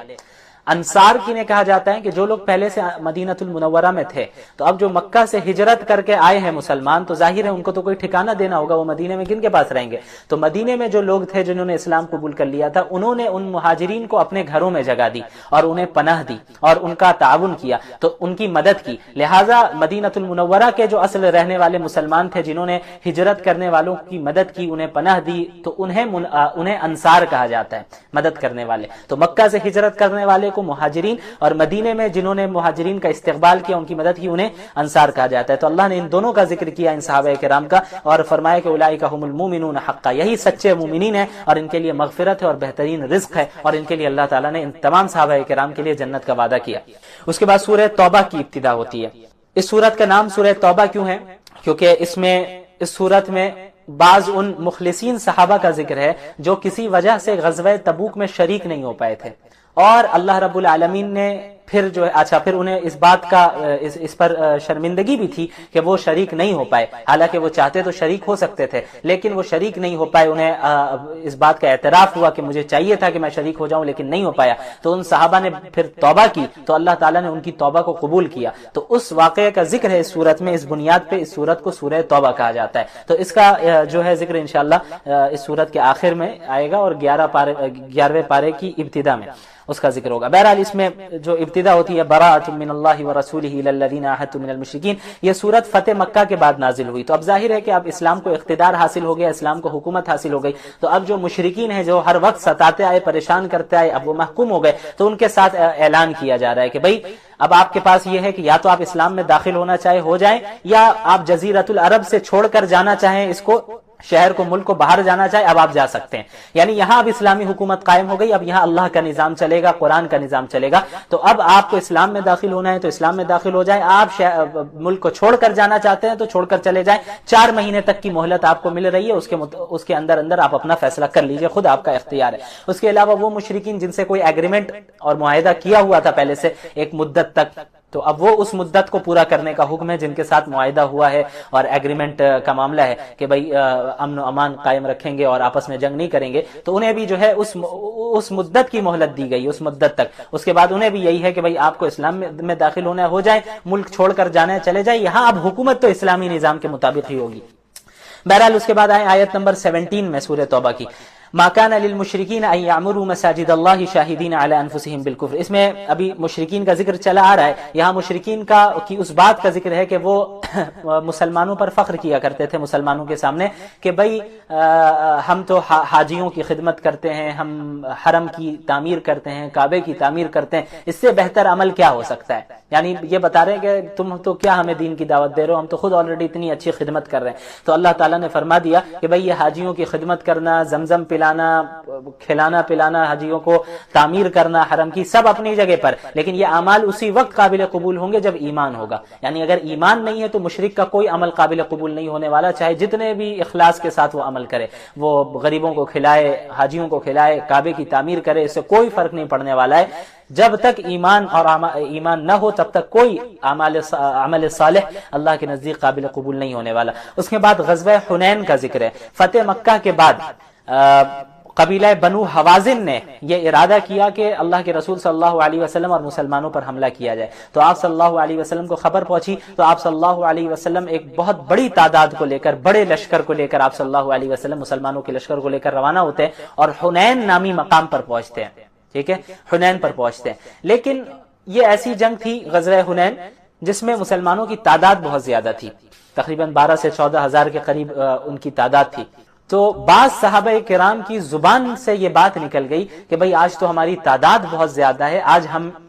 انصار کنہیں کہا جاتا ہے کہ جو لوگ پہلے سے مدینہ المنورہ میں تھے، تو اب جو مکہ سے ہجرت کر کے آئے ہیں مسلمان، تو ظاہر ہے ان کو تو کوئی ٹھکانہ دینا ہوگا، وہ مدینے میں کن کے پاس رہیں گے؟ تو مدینے میں جو لوگ تھے جنہوں نے اسلام قبول کر لیا تھا، انہوں نے ان مہاجرین کو اپنے گھروں میں جگہ دی اور انہیں پناہ دی اور ان کا تعاون کیا، تو ان کی مدد کی. لہٰذا مدینہ المنورہ کے جو اصل رہنے والے مسلمان تھے جنہوں نے ہجرت کرنے والوں کی مدد کی، انہیں پناہ دی، تو انہیں انصار کہا جاتا ہے، مدد کرنے والے. تو مکہ سے ہجرت کرنے والے کو مہاجرین، اور مدینے میں جنہوں نے مہاجرین کا استقبال کیا، ان کی مدد کی، انہیں انصار کہا جاتا ہے. تو اللہ نے ان دونوں کا ذکر کیا، ان صحابہ کرام کا، اور فرمایا کہ اولئک هم المؤمنون حقا، یہی سچے مومنین ہیں اور ان کے لیے مغفرت ہے اور بہترین رزق ہے، اور ان کے لیے اللہ تعالیٰ نے ان تمام صحابہ کرام کے لیے جنت کا وعدہ کیا. اس کے بعد سورہ توبہ کی ابتدا ہوتی ہے. اس سورت کا نام سورہ توبہ کیوں ہے؟ کیونکہ اس سورت میں بعض ان مخلصین صحابہ کا ذکر ہے جو کسی وجہ سے غزوہ تبوک میں شریک نہیں ہو پائے تھے، اور اللہ رب العالمین نے پھر پھر انہیں اس بات کا اس پر شرمندگی بھی تھی کہ وہ شریک نہیں ہو پائے. حالانکہ وہ چاہتے تو شریک ہو سکتے تھے، لیکن وہ شریک نہیں ہو پائے. انہیں اس بات کا اعتراف ہوا کہ مجھے چاہیے تھا کہ میں شریک ہو جاؤں، لیکن نہیں ہو پایا. تو ان صحابہ نے پھر توبہ کی، تو اللہ تعالیٰ نے ان کی توبہ کو قبول کیا. تو اس واقعے کا ذکر ہے اس سورت میں. اس بنیاد پہ اس سورت کو سورہ توبہ کہا جاتا ہے. تو اس کا جو ہے ذکر انشاءاللہ اس سورت کے آخر میں آئے گا، اور 11ویں پارے کی ابتدا میں اس کا ذکر ہوگا. بہرحال اس میں جو ابتدا ہوتی ہے براءۃ من اللہ ورسولہ الی الذین عاہدتم من المشرکین، یہ سورت فتح مکہ کے بعد نازل ہوئی. تو اب ظاہر ہے کہ اب اسلام کو اقتدار حاصل ہو گیا، اسلام کو حکومت حاصل ہو گئی. تو اب جو مشرکین ہیں جو ہر وقت ستاتے آئے، پریشان کرتے آئے، اب وہ محکوم ہو گئے. تو ان کے ساتھ اعلان کیا جا رہا ہے کہ بھئی اب آپ کے پاس یہ ہے کہ یا تو آپ اسلام میں داخل ہونا چاہے ہو جائیں، یا آپ جزیرۃ العرب سے چھوڑ کر جانا چاہیں، اس کو شہر کو، ملک کو باہر جانا چاہے، اب آپ جا سکتے ہیں. یعنی یہاں اب اسلامی حکومت قائم ہو گئی، اب یہاں اللہ کا نظام چلے گا، قرآن کا نظام چلے گا. تو اب آپ کو اسلام میں داخل ہونا ہے تو اسلام میں داخل ہو جائیں، آپ ملک کو چھوڑ کر جانا چاہتے ہیں تو چھوڑ کر چلے جائیں. 4 مہینے تک کی مہلت آپ کو مل رہی ہے، اس کے اندر آپ اپنا فیصلہ کر لیجئے، خود آپ کا اختیار ہے. اس کے علاوہ وہ مشرکین جن سے کوئی ایگریمنٹ اور معاہدہ کیا ہوا تھا پہلے سے ایک مدت تک، تو اب وہ اس مدت کو پورا کرنے کا حکم ہے. جن کے ساتھ معاہدہ ہوا ہے اور ایگریمنٹ کا معاملہ ہے کہ بھئی امن و امان قائم رکھیں گے اور آپس میں جنگ نہیں کریں گے، تو انہیں بھی جو ہے اس مدت کی مہلت دی گئی، اس مدت تک. اس کے بعد انہیں بھی یہی ہے کہ بھئی آپ کو اسلام میں داخل ہونا ہے ہو جائیں، ملک چھوڑ کر جانا ہے چلے جائیں. یہاں اب حکومت تو اسلامی نظام کے مطابق ہی ہوگی. بہرحال اس کے بعد آئے آیت نمبر 17 میں سورہ توبہ کی، ما کان للمشرکین ان یعمروا مساجد اللہ شاہدین علی انفسہم بالکفر۔ اس میں ابھی مشرکین کا ذکر چلا آ رہا ہے، یہاں مشرکین کی اس بات کا ذکر ہے کہ وہ مسلمانوں پر فخر کیا کرتے تھے مسلمانوں کے سامنے کہ بھئی ہم تو حاجیوں کی خدمت کرتے ہیں، ہم حرم کی تعمیر کرتے ہیں، کعبے کی تعمیر کرتے ہیں، اس سے بہتر عمل کیا ہو سکتا ہے؟ یعنی یہ بتا رہے ہیں کہ تم تو کیا ہمیں دین کی دعوت دے رہے ہو، ہم تو خود آلریڈی اتنی اچھی خدمت کر رہے ہیں۔ تو اللہ تعالیٰ نے فرما دیا کہ بھئی یہ حاجیوں کی خدمت کرنا، زمزم پلانا، کھلانا پلانا حاجیوں کو، تعمیر کرنا حرم کی، سب اپنی جگہ پر، لیکن یہ اعمال اسی وقت قابل قبول ہوں گے جب ایمان ہوگا۔ یعنی اگر ایمان نہیں ہے تو مشرک کا کوئی عمل قابل قبول نہیں ہونے والا، چاہے جتنے بھی اخلاص کے ساتھ وہ عمل کرے، وہ غریبوں کو کھلائے، حاجیوں کو کھلائے، کعبے کی تعمیر کرے، اس سے کوئی فرق نہیں پڑنے والا ہے۔ جب تک ایمان نہ ہو تب تک کوئی عمل صالح اللہ کے نزدیک قابل قبول نہیں ہونے والا۔ اس کے بعد غزوہ حنین کا ذکر ہے۔ فتح مکہ کے بعد قبیلہ بنو حوازن نے یہ ارادہ کیا کہ اللہ کے رسول صلی اللہ علیہ وسلم اور مسلمانوں پر حملہ کیا جائے، تو آپ صلی اللہ علیہ وسلم کو خبر پہنچی، تو آپ صلی اللہ علیہ وسلم ایک بہت بڑی تعداد کو لے کر، بڑے لشکر کو لے کر آپ صلی اللہ علیہ وسلم مسلمانوں کے لشکر کو لے کر روانہ ہوتے ہیں اور حنین نامی مقام پر پہنچتے ہیں، ٹھیک ہے، حنین پر پہنچتے ہیں۔ لیکن یہ ایسی جنگ تھی غزوہ حنین جس میں مسلمانوں کی تعداد بہت زیادہ تھی، تقریباً 12 سے 14 ہزار کے قریب ان کی تعداد تھی۔ تو بعض صحابہ کرام کی زبان سے یہ بات نکل گئی کہ بھئی آج تو ہماری تعداد بہت زیادہ ہے، آج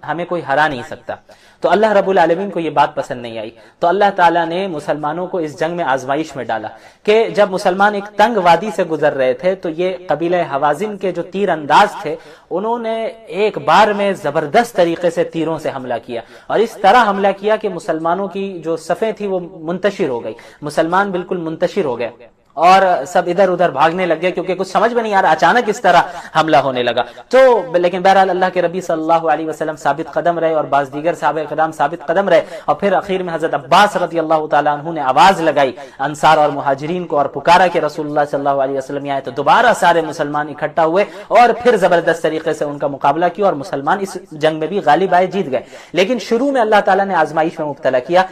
ہمیں کوئی ہرا نہیں سکتا۔ تو اللہ رب العالمین کو یہ بات پسند نہیں آئی، تو اللہ تعالیٰ نے مسلمانوں کو اس جنگ میں آزمائش میں ڈالا کہ جب مسلمان ایک تنگ وادی سے گزر رہے تھے تو یہ قبیلہ حوازن کے جو تیر انداز تھے انہوں نے ایک بار میں زبردست طریقے سے تیروں سے حملہ کیا، اور اس طرح حملہ کیا کہ مسلمانوں کی جو صفیں تھی وہ منتشر ہو گئی، مسلمان بالکل منتشر ہو گئے اور سب ادھر ادھر بھاگنے لگ گئے، کیونکہ کچھ سمجھ میں نہیں آ رہا اچانک اس طرح حملہ ہونے لگا۔ تو لیکن بہرحال اللہ کے نبی صلی اللہ علیہ وسلم ثابت قدم رہے اور بعض دیگر صحابہ کرام ثابت قدم رہے، اور پھر اخیر میں حضرت عباس رضی اللہ تعالیٰ عنہ نے آواز لگائی انصار اور مہاجرین کو اور پکارا کہ رسول اللہ صلی اللہ علیہ وسلم آئے، تو دوبارہ سارے مسلمان اکٹھا ہوئے اور پھر زبردست طریقے سے ان کا مقابلہ کیا اور مسلمان اس جنگ میں بھی غالب آئے، جیت گئے۔ لیکن شروع میں اللہ تعالیٰ نے آزمائش میں مبتلا کیا،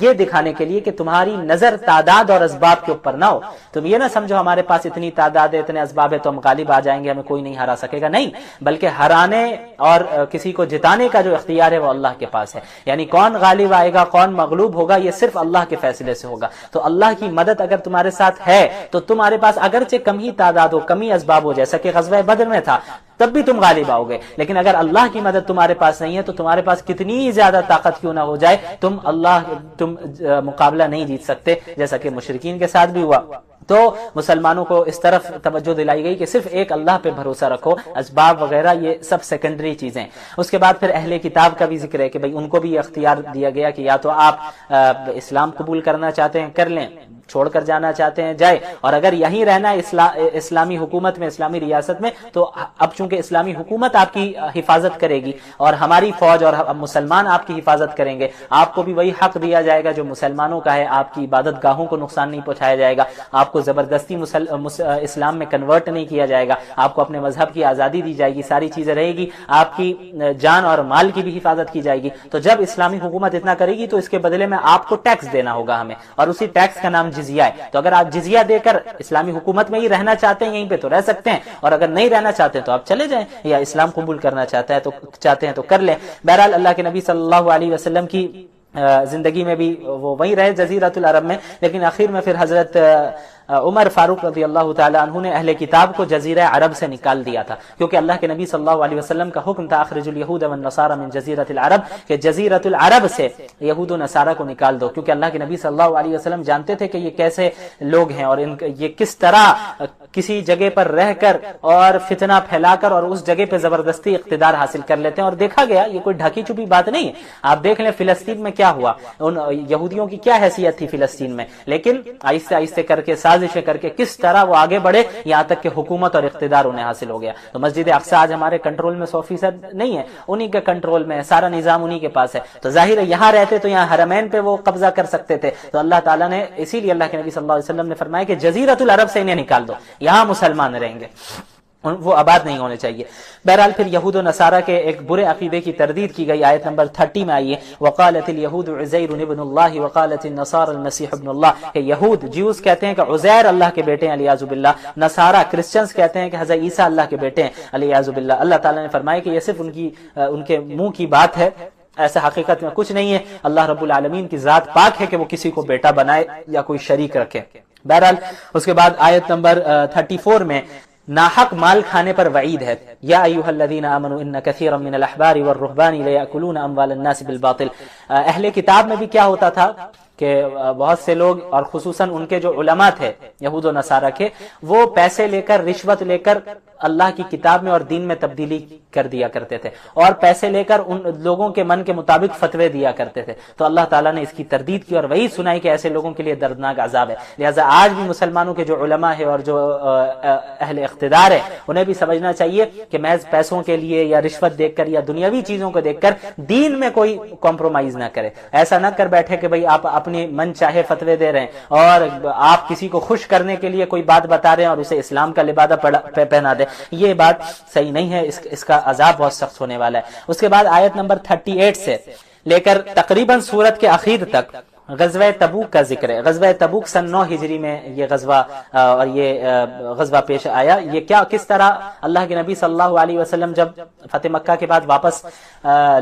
یہ دکھانے کے لیے کہ تمہاری نظر تعداد اور اسباب کے اوپر نہ ہو، تم یہ نہ سمجھو ہمارے پاس اتنی تعداد ہے، اتنے اسباب ہے تو ہم غالب آ جائیں گے، ہمیں کوئی نہیں ہرا سکے گا، نہیں، بلکہ ہرانے اور کسی کو جتانے کا جو اختیار ہے وہ اللہ کے پاس ہے۔ یعنی کون غالب آئے گا، کون مغلوب ہوگا، یہ صرف اللہ کے فیصلے سے ہوگا۔ تو اللہ کی مدد اگر تمہارے ساتھ ہے تو تمہارے پاس اگرچہ کم ہی تعداد ہو، کم ہی اسباب ہو، جیسا کہ غزوہ بدر میں تھا، تب بھی تم غالب آؤ گے، لیکن اگر اللہ کی مدد تمہارے پاس نہیں ہے تو تمہارے پاس کتنی زیادہ طاقت کیوں نہ ہو جائے، تم مقابلہ نہیں جیت سکتے، جیسا کہ مشرکین کے ساتھ بھی ہوا۔ تو مسلمانوں کو اس طرف توجہ دلائی گئی کہ صرف ایک اللہ پہ بھروسہ رکھو، اسباب وغیرہ یہ سب سیکنڈری چیزیں۔ اس کے بعد پھر اہل کتاب کا بھی ذکر ہے کہ بھئی ان کو بھی اختیار دیا گیا کہ یا تو آپ اسلام قبول کرنا چاہتے ہیں کر لیں، چھوڑ کر جانا چاہتے ہیں جائے، اور اگر یہیں رہنا ہے اسلامی حکومت میں، اسلامی ریاست میں، تو اب چونکہ اسلامی حکومت آپ کی حفاظت کرے گی اور ہماری فوج اور مسلمان آپ کی حفاظت کریں گے، آپ کو بھی وہی حق دیا جائے گا جو مسلمانوں کا ہے، آپ کی عبادت گاہوں کو نقصان نہیں پہنچایا جائے گا، آپ کو زبردستی اسلام میں کنورٹ نہیں کیا جائے گا، آپ کو اپنے مذہب کی آزادی دی جائے گی، ساری چیزیں رہے گی، آپ کی جان اور مال کی بھی حفاظت کی جائے گی۔ تو جب اسلامی حکومت اتنا کرے گی تو اس کے بدلے میں آپ کو ٹیکس دینا ہوگا ہمیں، اور اسی ٹیکس کا نام جزیہ ہے۔ تو اگر آپ جزیہ دے کر اسلامی حکومت میں ہی رہنا چاہتے ہیں یہیں پہ تو رہ سکتے ہیں، اور اگر نہیں رہنا چاہتے تو آپ چلے جائیں، یا اسلام قبول کرنا چاہتے ہیں تو کر لیں۔ بہرحال اللہ کے نبی صلی اللہ علیہ وسلم کی زندگی میں بھی وہ وہیں رہے جزیرۃ العرب میں، لیکن آخر میں پھر حضرت عمر فاروق رضی اللہ تعالی عنہ نے اہل کتاب کو جزیرہ عرب سے نکال دیا تھا، کیونکہ اللہ کے نبی صلی اللہ علیہ وسلم کا حکم تھا اخرج الیہود والنصارى من جزیرۃ العرب، کہ جزیرۃ العرب سے یہود و نصارہ کو نکال دو، کیونکہ اللہ کے نبی صلی اللہ علیہ وسلم جانتے تھے کہ یہ کیسے لوگ ہیں اور یہ کس طرح کسی جگہ پر رہ کر اور فتنہ پھیلا کر اور اس جگہ پہ زبردستی اقتدار حاصل کر لیتے ہیں، اور دیکھا گیا یہ کوئی ڈھکی چھپی بات نہیں ہے۔ آپ دیکھ لیں فلسطین میں کیا ہوا، ان یہودیوں کی کیا حیثیت تھی فلسطین میں، لیکن آہستہ آہستہ کر کے سازشیں کر کے کس طرح وہ آگے بڑھے یہاں تک کہ حکومت اور اقتدار انہیں حاصل ہو گیا۔ تو مسجد اقصی آج ہمارے کنٹرول میں 100% نہیں ہے، انہی کے کنٹرول میں ہے، سارا نظام انہی کے پاس ہے، تو ظاہر ہے یہاں رہتے تو یہاں حرمین پہ وہ قبضہ کر سکتے تھے۔ تو اللہ تعالیٰ نے اسی لیے اللہ کے نبی صلی اللہ علیہ وسلم نے فرمایا کہ جزیرۃ العرب سے انہیں نکال دو، یہاں مسلمان رہیں گے۔ وہ آباد نہیں ہونے چاہیے۔ بہرحال پھر یہود و نصارہ کے ایک برے عقیدے کی تردید کی گئی، آیت نمبر 30 میں آئیے، وقالت الیہود عزیر ابن اللہ وقالت النصارى المسیح ابن اللہ، کہ یہود جیوز کہتے ہیں کہ عزیر اللہ کے بیٹے ہیں علیاذ باللہ، نصارہ کرسچنز کہتے ہیں کہ حضرت عیسیٰ اللہ کے بیٹے ہیں علیاذ باللہ۔ اللہ تعالیٰ نے فرمایا کہ یہ صرف ان کے منہ کی بات ہے، ایسا حقیقت میں کچھ نہیں ہے۔ اللہ رب العالمین کی ذات پاک ہے کہ وہ کسی کو بیٹا بنائے یا کوئی شریک رکھے۔ بہرحال اس کے بعد آیت نمبر 34 میں ناحق مال کھانے پر وعید ہے، یا ایھا الذین آمنوا ان کثیرا من الاحبار والرہبان لیأکلون اموال الناس بالباطل۔ اہل کتاب میں بھی کیا ہوتا تھا کہ بہت سے لوگ اور خصوصاً ان کے جو علماء تھے یہود و نصارہ کے، وہ پیسے لے کر، رشوت لے کر اللہ کی کتاب میں اور دین میں تبدیلی کر دیا کرتے تھے، اور پیسے لے کر ان لوگوں کے من کے مطابق فتوے دیا کرتے تھے۔ تو اللہ تعالیٰ نے اس کی تردید کی اور وہی سنائی کہ ایسے لوگوں کے لیے دردناک عذاب ہے۔ لہٰذا آج بھی مسلمانوں کے جو علماء ہے اور جو اہل اقتدار ہے، انہیں بھی سمجھنا چاہیے کہ محض پیسوں کے لیے یا رشوت دیکھ کر یا دنیاوی چیزوں کو دیکھ کر دین میں کوئی کمپرومائز نہ کرے۔ ایسا نہ کر بیٹھے کہ بھئی آپ اپنے من چاہے فتوے دے رہے ہیں، اور آپ کسی کو خوش کرنے کے لیے کوئی بات بتا رہے ہیں اور اسے اسلام کا لبادہ پہنا دیں، یہ بات صحیح نہیں ہے، اس کا عذاب بہت سخت ہونے والا ہے۔ اس کے بعد آیت نمبر 38 سے لے کر تقریباً سورت کے آخر تک غزوہ تبوک کا ذکر ہے۔ غزوہ تبوک سن 9 ہجری میں یہ غزوہ اور یہ غزوہ پیش آیا۔ یہ کس طرح اللہ کے نبی صلی اللہ علیہ وسلم جب فتح مکہ کے بعد واپس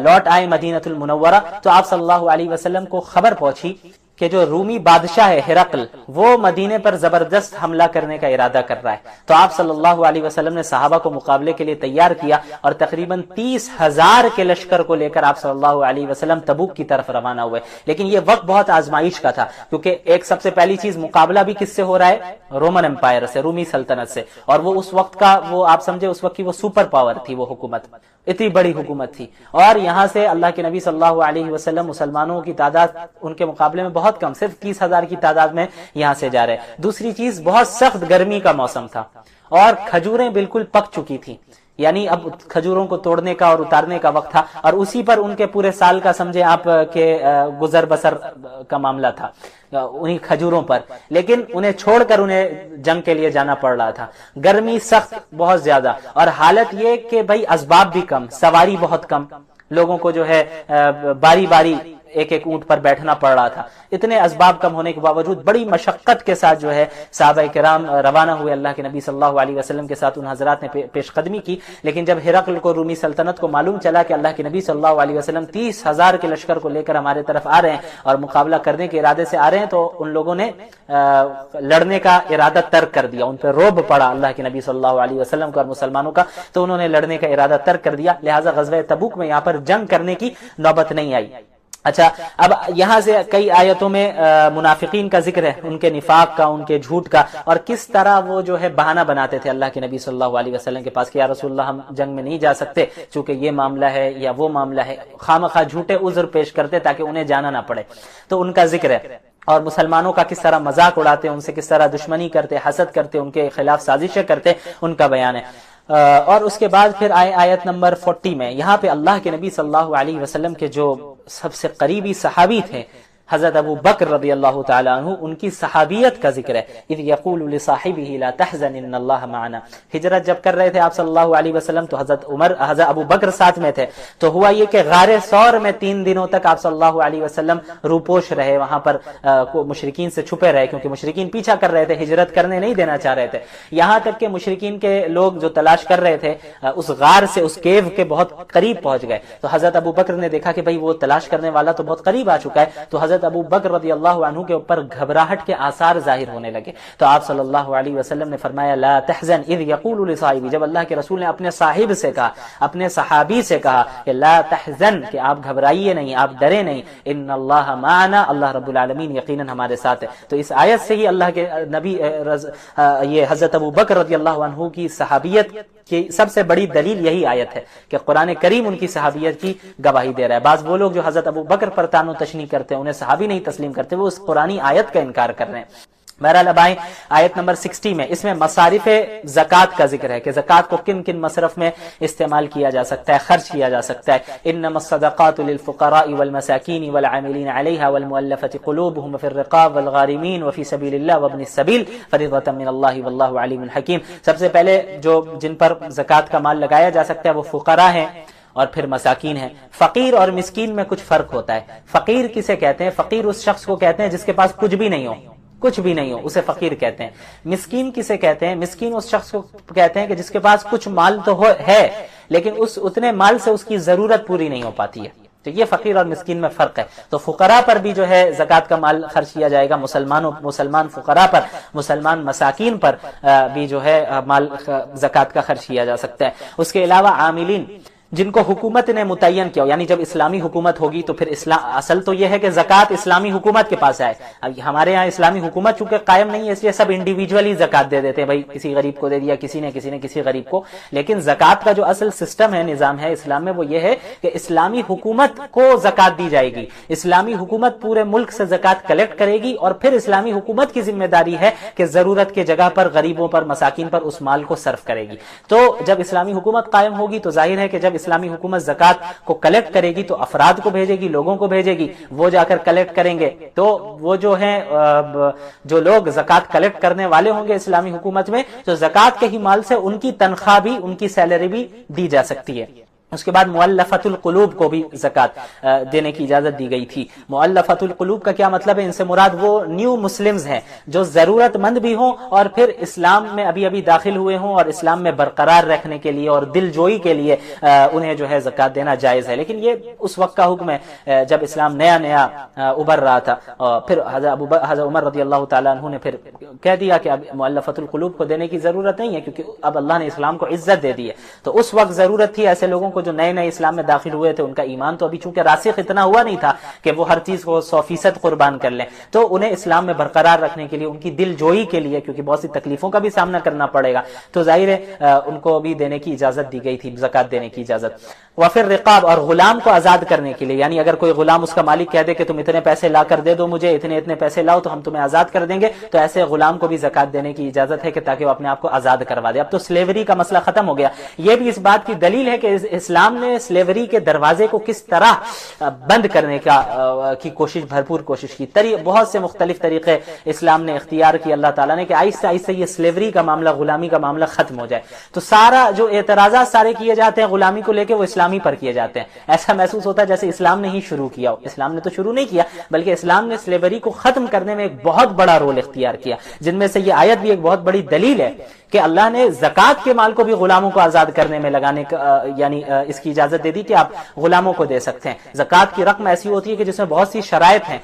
لوٹ آئے مدینہ المنورہ، تو آپ صلی اللہ علیہ وسلم کو خبر پہنچی کہ جو رومی بادشاہ ہے ہرقل، وہ مدینے پر زبردست حملہ کرنے کا ارادہ کر رہا ہے۔ تو آپ صلی اللہ علیہ وسلم نے صحابہ کو مقابلے کے لیے تیار کیا اور تقریباً 30,000 کے لشکر کو لے کر آپ صلی اللہ علیہ وسلم تبوک کی طرف روانہ ہوئے۔ لیکن یہ وقت بہت آزمائش کا تھا، کیونکہ ایک سب سے پہلی چیز مقابلہ بھی کس سے ہو رہا ہے؟ رومن امپائر سے، رومی سلطنت سے، اور وہ اس وقت کا، وہ آپ سمجھے اس وقت کی وہ سپر پاور تھی، وہ حکومت اتنی بڑی حکومت تھی، اور یہاں سے اللہ کے نبی صلی اللہ علیہ وسلم مسلمانوں کی تعداد ان کے مقابلے میں بہت کم، صرف 30,000 کی تعداد میں یہاں سے جا رہے۔ دوسری چیز، بہت سخت گرمی کا موسم تھا اور کھجوریں بالکل پک چکی تھی، یعنی اب کھجوروں کو توڑنے کا اور اتارنے کا وقت تھا، اور اسی پر ان کے پورے سال کا سمجھے آپ کے گزر بسر کا معاملہ تھا انہی کھجوروں پر، لیکن انہیں چھوڑ کر انہیں جنگ کے لیے جانا پڑ رہا تھا۔ گرمی سخت بہت زیادہ، اور حالت یہ کہ بھائی اسباب بھی کم، سواری بہت کم، لوگوں کو جو ہے باری باری ایک ایک اونٹ پر بیٹھنا پڑ رہا تھا۔ اتنے اسباب کم ہونے کے باوجود بڑی مشقت کے ساتھ جو ہے صحابہ کرام روانہ ہوئے اللہ کے نبی صلی اللہ علیہ وسلم کے ساتھ، ان حضرات نے پیش قدمی کی۔ لیکن جب ہرقل کو، رومی سلطنت کو معلوم چلا کہ اللہ کے نبی صلی اللہ علیہ وسلم 30,000 کے لشکر کو لے کر ہمارے طرف آ رہے ہیں اور مقابلہ کرنے کے ارادے سے آ رہے ہیں، تو ان لوگوں نے لڑنے کا ارادہ ترک کر دیا۔ ان پر رعب پڑا اللہ کے نبی صلی اللہ علیہ وسلم کا اور مسلمانوں کا، تو انہوں نے لڑنے کا ارادہ ترک کر دیا۔ لہٰذا غزوہ تبوک میں یہاں پر جنگ کرنے کی نوبت نہیں آئی۔ اچھا، اب یہاں سے کئی آیتوں میں منافقین کا ذکر ہے، ان کے نفاق کا، ان کے جھوٹ کا، اور کس طرح وہ جو ہے بہانہ بناتے تھے اللہ کے نبی صلی اللہ علیہ وسلم کے پاس کہ یا رسول اللہ ہم جنگ میں نہیں جا سکتے چونکہ یہ معاملہ ہے یا وہ معاملہ ہے، خواہ جھوٹے عذر پیش کرتے تاکہ انہیں جانا نہ پڑے، تو ان کا ذکر ہے۔ اور مسلمانوں کا کس طرح مذاق اڑاتے، ان سے کس طرح دشمنی کرتے، حسد کرتے، ان کے خلاف سازشیں کرتے، ان کا بیان ہے۔ اور اس کے بعد پھر آیت نمبر 40 میں یہاں پہ اللہ کے نبی صلی اللہ علیہ وسلم کے جو سب سے قریبی صحابی تھے حضرت ابو بکر رضی اللہ تعالی عنہ، ان کی صحابیت کا ذکر ہے۔ اذ یقول لصاحبہ لا تحزن ان اللہ معنا، ہجرت جب کر رہے تھے آپ صلی اللہ علیہ وسلم تو حضرت ابو بکر ساتھ میں تھے، تو ہوا یہ کہ غار ثور میں 3 دنوں تک آپ صلی اللہ علیہ وسلم روپوش رہے، وہاں پر مشرکین سے چھپے رہے، کیونکہ مشرکین پیچھا کر رہے تھے، ہجرت کرنے نہیں دینا چاہ رہے تھے، یہاں تک کہ مشرکین کے لوگ جو تلاش کر رہے تھے اس غار سے، اس کیو کے بہت قریب پہنچ گئے، تو حضرت ابو بکر نے دیکھا کہ بھائی وہ تلاش کرنے والا تو بہت قریب آ چکا ہے، تو حضرت ابو بکر رضی اللہ عنہ کے اوپر گھبراہٹ کے آثار ظاہر ہونے لگے، تو آپ صلی اللہ علیہ وسلم نے فرمایا لا تحزن اذ یقول لصاحبہ، جب اللہ کے رسول نے اپنے صاحب سے کہا، اپنے صحابی سے کہا کہ لا تحزن، کہ آپ گھبرائیے نہیں، آپ ڈرے نہیں، ان اللہ معنا، اللہ رب العالمین یقیناً ہمارے ساتھ ہے۔ تو اس آیت سے ہی اللہ کے نبی یہ حضرت ابو بکر رضی اللہ عنہ کی صحابیت کی سب سے بڑی دلیل یہی آیت ہے کہ قرآن کریم ان کی صحابیت کی گواہی دے رہا ہے۔ بعض وہ لوگ جو حضرت ابو بکر پر تان و تشنیع کرتے ہیں، انہیں صحابی نہیں تسلیم کرتے، وہ اس قرآنی آیت کا انکار کر رہے ہیں۔ بہرحال اب آئیں آیت نمبر 60 میں، اس میں مصارف زکوٰۃ کا ذکر ہے کہ زکوٰۃ کو کن کن مصرف میں استعمال کیا جا سکتا ہے، خرچ کیا جا سکتا ہے۔ انما الصدقات للفقراء والمساکین والعاملین علیہا والمؤلفۃ قلوبهم وفی الرقاب والغارمین وفی سبیل اللہ وابن السبیل فریضۃ من اللہ واللہ علیم حکیم۔ سب سے پہلے جو جن پر زکوٰۃ کا مال لگایا جا سکتا ہے وہ فقراء ہیں اور پھر مساکین ہیں۔ فقیر اور مسکین میں کچھ فرق ہوتا ہے۔ فقیر کسے کہتے ہیں؟ فقیر اس شخص کو کہتے ہیں جس کے پاس کچھ بھی نہیں ہو، کچھ بھی نہیں ہو اسے فقیر کہتے ہیں۔ مسکین کسے کہتے ہیں؟ مسکین اس شخص کو کہتے ہیں کہ جس کے پاس کچھ مال تو ہے لیکن اتنے مال سے اس کی ضرورت پوری نہیں ہو پاتی ہے۔ تو یہ فقیر اور مسکین میں فرق ہے۔ تو فقراء پر بھی جو ہے زکوٰۃ کا مال خرچ کیا جائے گا، مسلمان فقراء پر، مسلمان مساکین پر بھی جو ہے مال زکوٰۃ کا خرچ کیا جا سکتا ہے۔ اس کے علاوہ عاملین جن کو حکومت نے متعین کیا ہو، یعنی جب اسلامی حکومت ہوگی تو پھر اصل تو یہ ہے کہ زکوٰۃ اسلامی حکومت کے پاس آئے۔ اب ہمارے یہاں اسلامی حکومت چونکہ قائم نہیں ہے اس لیے سب انڈیویجولی زکوٰۃ دے دیتے ہیں، بھائی کسی غریب کو دے دیا، کسی نے کسی غریب کو۔ لیکن زکوٰۃ کا جو اصل سسٹم ہے، نظام ہے اسلام میں، وہ یہ ہے کہ اسلامی حکومت کو زکوٰۃ دی جائے گی۔ اسلامی حکومت پورے ملک سے زکوٰۃ کلیکٹ کرے گی اور پھر اسلامی حکومت کی ذمہ داری ہے کہ ضرورت کے جگہ پر غریبوں پر، مساکین پر اس مال کو صرف کرے گی۔ تو جب اسلامی حکومت قائم ہوگی تو ظاہر ہے کہ جب اسلامی حکومت زکوٰۃ کو کلیکٹ کرے گی تو افراد کو بھیجے گی، لوگوں کو بھیجے گی، وہ جا کر کلیکٹ کریں گے۔ تو وہ جو ہیں جو لوگ زکوٰۃ کلیکٹ کرنے والے ہوں گے اسلامی حکومت میں، تو زکوٰۃ کے ہی مال سے ان کی تنخواہ بھی، ان کی سیلری بھی دی جا سکتی ہے۔ اس کے بعد مؤلفۃ القلوب کو بھی زکوٰۃ دینے کی اجازت دی گئی تھی۔ مؤلفۃ القلوب کا کیا مطلب ہے؟ ان سے مراد وہ نیو مسلمز ہیں جو ضرورت مند بھی ہوں اور پھر اسلام میں ابھی داخل ہوئے ہوں اور اسلام میں برقرار رکھنے کے لیے اور دل جوئی کے لیے انہیں جو ہے زکوٰۃ دینا جائز ہے۔ لیکن یہ اس وقت کا حکم ہے جب اسلام نیا ابھر رہا تھا۔ پھر حضرت عمر رضی اللہ تعالیٰ عنہ نے پھر کہہ دیا کہ اب مؤلفۃ القلوب کو دینے کی ضرورت نہیں ہے کیونکہ اب اللہ نے اسلام کو عزت دے دی ہے۔ تو اس وقت ضرورت تھی ایسے لوگوں کو جو نئے اسلام میں داخل ہوئے تھے، ان کا ایمان تو ابھی چونکہ راسخ اتنا ہوا نہیں تھا کہ وہ ہر چیز کو 100% قربان کر لیں، تو انہیں اسلام میں برقرار رکھنے کے لیے، ان کی دل جوئی کے لیے، کیونکہ بہت سی تکلیفوں کا بھی سامنا کرنا پڑے گا، تو ظاہر ہے ان کو بھی دینے کی اجازت دی گئی تھی، زکوٰۃ دینے کی اجازت۔ وفر رقاب اور غلام کو آزاد کرنے کے لیے، یعنی اگر کوئی غلام اس کا مالک کہہ دے کہ تم اتنے پیسے لا کر دے دو مجھے، اتنے پیسے لاؤ تو ہم تمہیں آزاد کر دیں گے، تو ایسے غلام کو بھی زکوٰۃ دینے کی اجازت ہے کہ تاکہ وہ اپنے آپ کو آزاد کروا دے۔ اب تو سلیوری کا مسئلہ ختم ہو گیا۔ یہ بھی اس بات کی دلیل ہے کہ اسلام نے سلیوری کے دروازے کو کس طرح بند کرنے کی بھرپور کوشش کی۔ بہت سے مختلف طریقے اسلام نے اختیار کی اللہ تعالیٰ نے کہ آہستہ آہستہ یہ سلیوری کا معاملہ، غلامی کا معاملہ ختم ہو جائے۔ تو سارا جو اعتراضات سارے کیے جاتے ہیں غلامی کو لے کے، وہ اسلامی پر کیے جاتے ہیں۔ ایسا محسوس ہوتا ہے جیسے اسلام نے ہی شروع کیا ہو۔ اسلام نے تو شروع نہیں کیا، بلکہ اسلام نے سلیوری کو ختم کرنے میں ایک بہت بڑا رول اختیار کیا، جن میں سے یہ آیت بھی ایک بہت بڑی دلیل ہے کہ اللہ نے زکوٰۃ کے مال کو بھی غلاموں کو آزاد کرنے میں لگانے کا، یعنی اس کی اجازت دے دی کہ آپ غلاموں کو دے سکتے ہیں۔ زکوٰۃ کی رقم ایسی ہوتی ہے کہ جس میں بہت سی شرائط ہیں،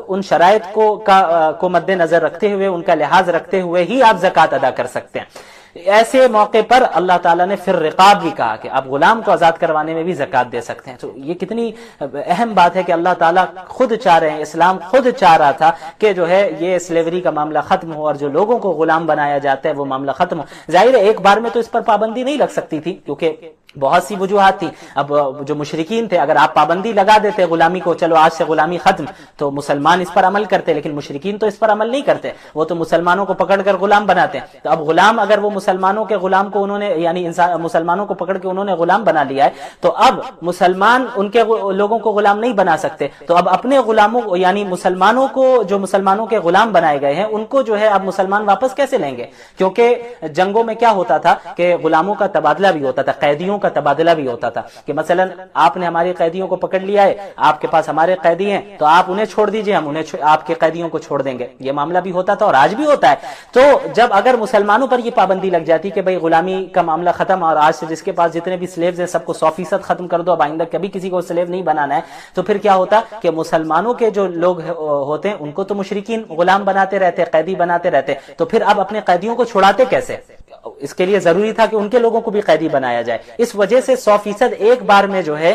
ان شرائط کو مد نظر رکھتے ہوئے، ان کا لحاظ رکھتے ہوئے ہی آپ زکوٰۃ ادا کر سکتے ہیں۔ ایسے موقع پر اللہ تعالیٰ نے پھر رقاب بھی کہا کہ آپ غلام کو آزاد کروانے میں بھی زکوٰۃ دے سکتے ہیں۔ تو یہ کتنی اہم بات ہے کہ اللہ تعالیٰ خود چاہ رہے ہیں، اسلام خود چاہ رہا تھا کہ جو ہے یہ سلیوری کا معاملہ ختم ہو اور جو لوگوں کو غلام بنایا جاتا ہے وہ معاملہ ختم ہو۔ ظاہر ہے ایک بار میں تو اس پر پابندی نہیں لگ سکتی تھی کیونکہ بہت سی وجوہات تھی۔ اب جو مشرکین تھے، اگر آپ پابندی لگا دیتے غلامی کو، چلو آج سے غلامی ختم، تو مسلمان اس پر عمل کرتے، لیکن مشرکین تو اس پر عمل نہیں کرتے، وہ تو مسلمانوں کو پکڑ کر غلام بناتے ہیں۔ تو اب غلام اگر وہ مسلمانوں کے غلام کو انہوں نے، یعنی مسلمانوں کو پکڑ کے انہوں نے غلام بنا لیا ہے، تو اب مسلمان ان کے لوگوں کو غلام نہیں بنا سکتے، تو اب اپنے غلاموں یعنی مسلمانوں کو، جو مسلمانوں کے غلام بنائے گئے ہیں، ان کو جو ہے اب مسلمان واپس کیسے لیں گے؟ کیونکہ جنگوں میں کیا ہوتا تھا کہ غلاموں کا تبادلہ بھی ہوتا تھا، قیدیوں کا تبادلہ بھی ہوتا تھا کہ مثلا آپ نے ہمارے قیدیوں کو پکڑ لیا ہے، آپ کے پاس ہمارے قیدی ہیں تو آپ انہیں چھوڑ دیجئے، ہم آپ کے قیدیوں کو چھوڑ دیں گے۔ یہ معاملہ بھی ہوتا تھا اور آج بھی ہوتا ہے۔ تو جب اگر مسلمانوں پر یہ پابندی لگ جاتی کہ بھئی غلامی کا معاملہ ختم اور آج سے جس کے پاس جتنے بھی سلیوز ہیں سب کو 100% ختم کر دو، اب آئندہ کبھی کسی کو سلیو نہیں بنانا ہے، تو پھر کیا ہوتا کہ مسلمانوں کے جو لوگ ہوتے ہیں ان کو تو مشرکین غلام بناتے رہتے، قیدی بناتے رہتے، تو پھر اب اپنے قیدیوں کو چھڑاتے کیسے؟ اس کے لیے ضروری تھا کہ ان کے لوگوں کو بھی قیدی بنایا جائے۔ اس وجہ سے 100% ایک بار میں جو ہے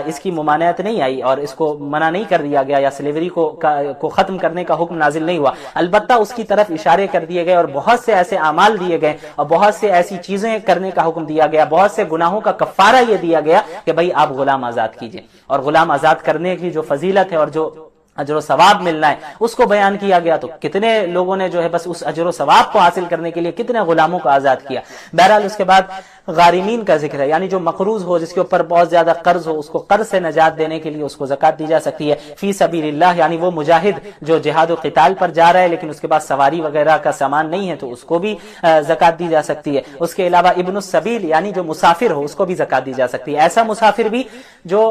اس کی ممانعت نہیں آئی اور اس کو منع نہیں کر دیا گیا یا سلیوری کو ختم کرنے کا حکم نازل نہیں ہوا، البتہ اس کی طرف اشارے کر دیے گئے اور بہت سے ایسے اعمال دیے گئے اور بہت سے ایسی چیزیں کرنے کا حکم دیا گیا، بہت سے گناہوں کا کفارہ یہ دیا گیا کہ بھئی آپ غلام آزاد کیجئے۔ اور غلام آزاد کرنے کی جو فضیلت ہے اور جو اجر و ثواب ملنا ہے اس کو بیان کیا گیا، تو کتنے لوگوں نے جو ہے بس اس اجر و ثواب کو حاصل کرنے کے لیے کتنے غلاموں کو آزاد کیا۔ بہرحال اس کے بعد غارمین کا ذکر ہے، یعنی جو مقروض ہو، جس کے اوپر بہت زیادہ قرض ہو، اس کو قرض سے نجات دینے کے لیے اس کو زکوٰۃ دی جا سکتی ہے۔ فی سبیل اللہ یعنی وہ مجاہد جو جہاد و قتال پر جا رہا ہے لیکن اس کے پاس سواری وغیرہ کا سامان نہیں ہے، تو اس کو بھی زکوٰۃ دی جا سکتی ہے۔ اس کے علاوہ ابن السبیل یعنی جو مسافر ہو، اس کو بھی زکوٰۃ دی جا سکتی ہے۔ ایسا مسافر بھی جو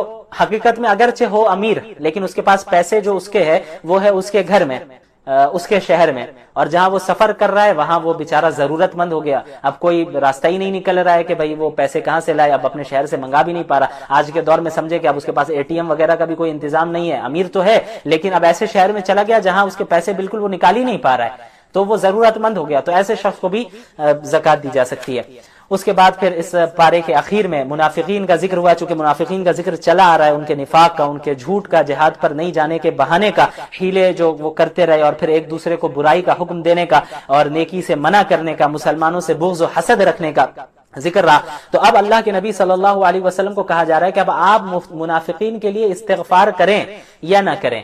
حقیقت میں اگرچہ ہو امیر لیکن اس کے پاس پیسے جو اس کے ہے وہ ہے اس کے گھر میں، اس کے شہر میں، اور جہاں وہ سفر کر رہا ہے وہاں وہ بیچارہ ضرورت مند ہو گیا، اب کوئی راستہ ہی نہیں نکل رہا ہے کہ بھائی وہ پیسے کہاں سے لائے، اب اپنے شہر سے منگا بھی نہیں پا رہا۔ آج کے دور میں سمجھے کہ اب اس کے پاس اے ٹی ایم وغیرہ کا بھی کوئی انتظام نہیں ہے، امیر تو ہے لیکن اب ایسے شہر میں چلا گیا جہاں اس کے پیسے بالکل وہ نکال ہی نہیں پا رہا ہے، تو وہ ضرورت مند ہو گیا، تو ایسے شخص کو بھی زکوٰۃ دی جا سکتی ہے۔ اس کے بعد پھر اس پارے کے اخیر میں منافقین کا ذکر ہوا، چونکہ منافقین کا ذکر چلا آ رہا ہے، ان کے نفاق کا، ان کے جھوٹ کا، جہاد پر نہیں جانے کے بہانے کا، حیلے جو وہ کرتے رہے، اور پھر ایک دوسرے کو برائی کا حکم دینے کا اور نیکی سے منع کرنے کا، مسلمانوں سے بغض و حسد رکھنے کا ذکر رہا۔ تو اب اللہ کے نبی صلی اللہ علیہ وسلم کو کہا جا رہا ہے کہ اب آپ منافقین کے لیے استغفار کریں یا نہ کریں۔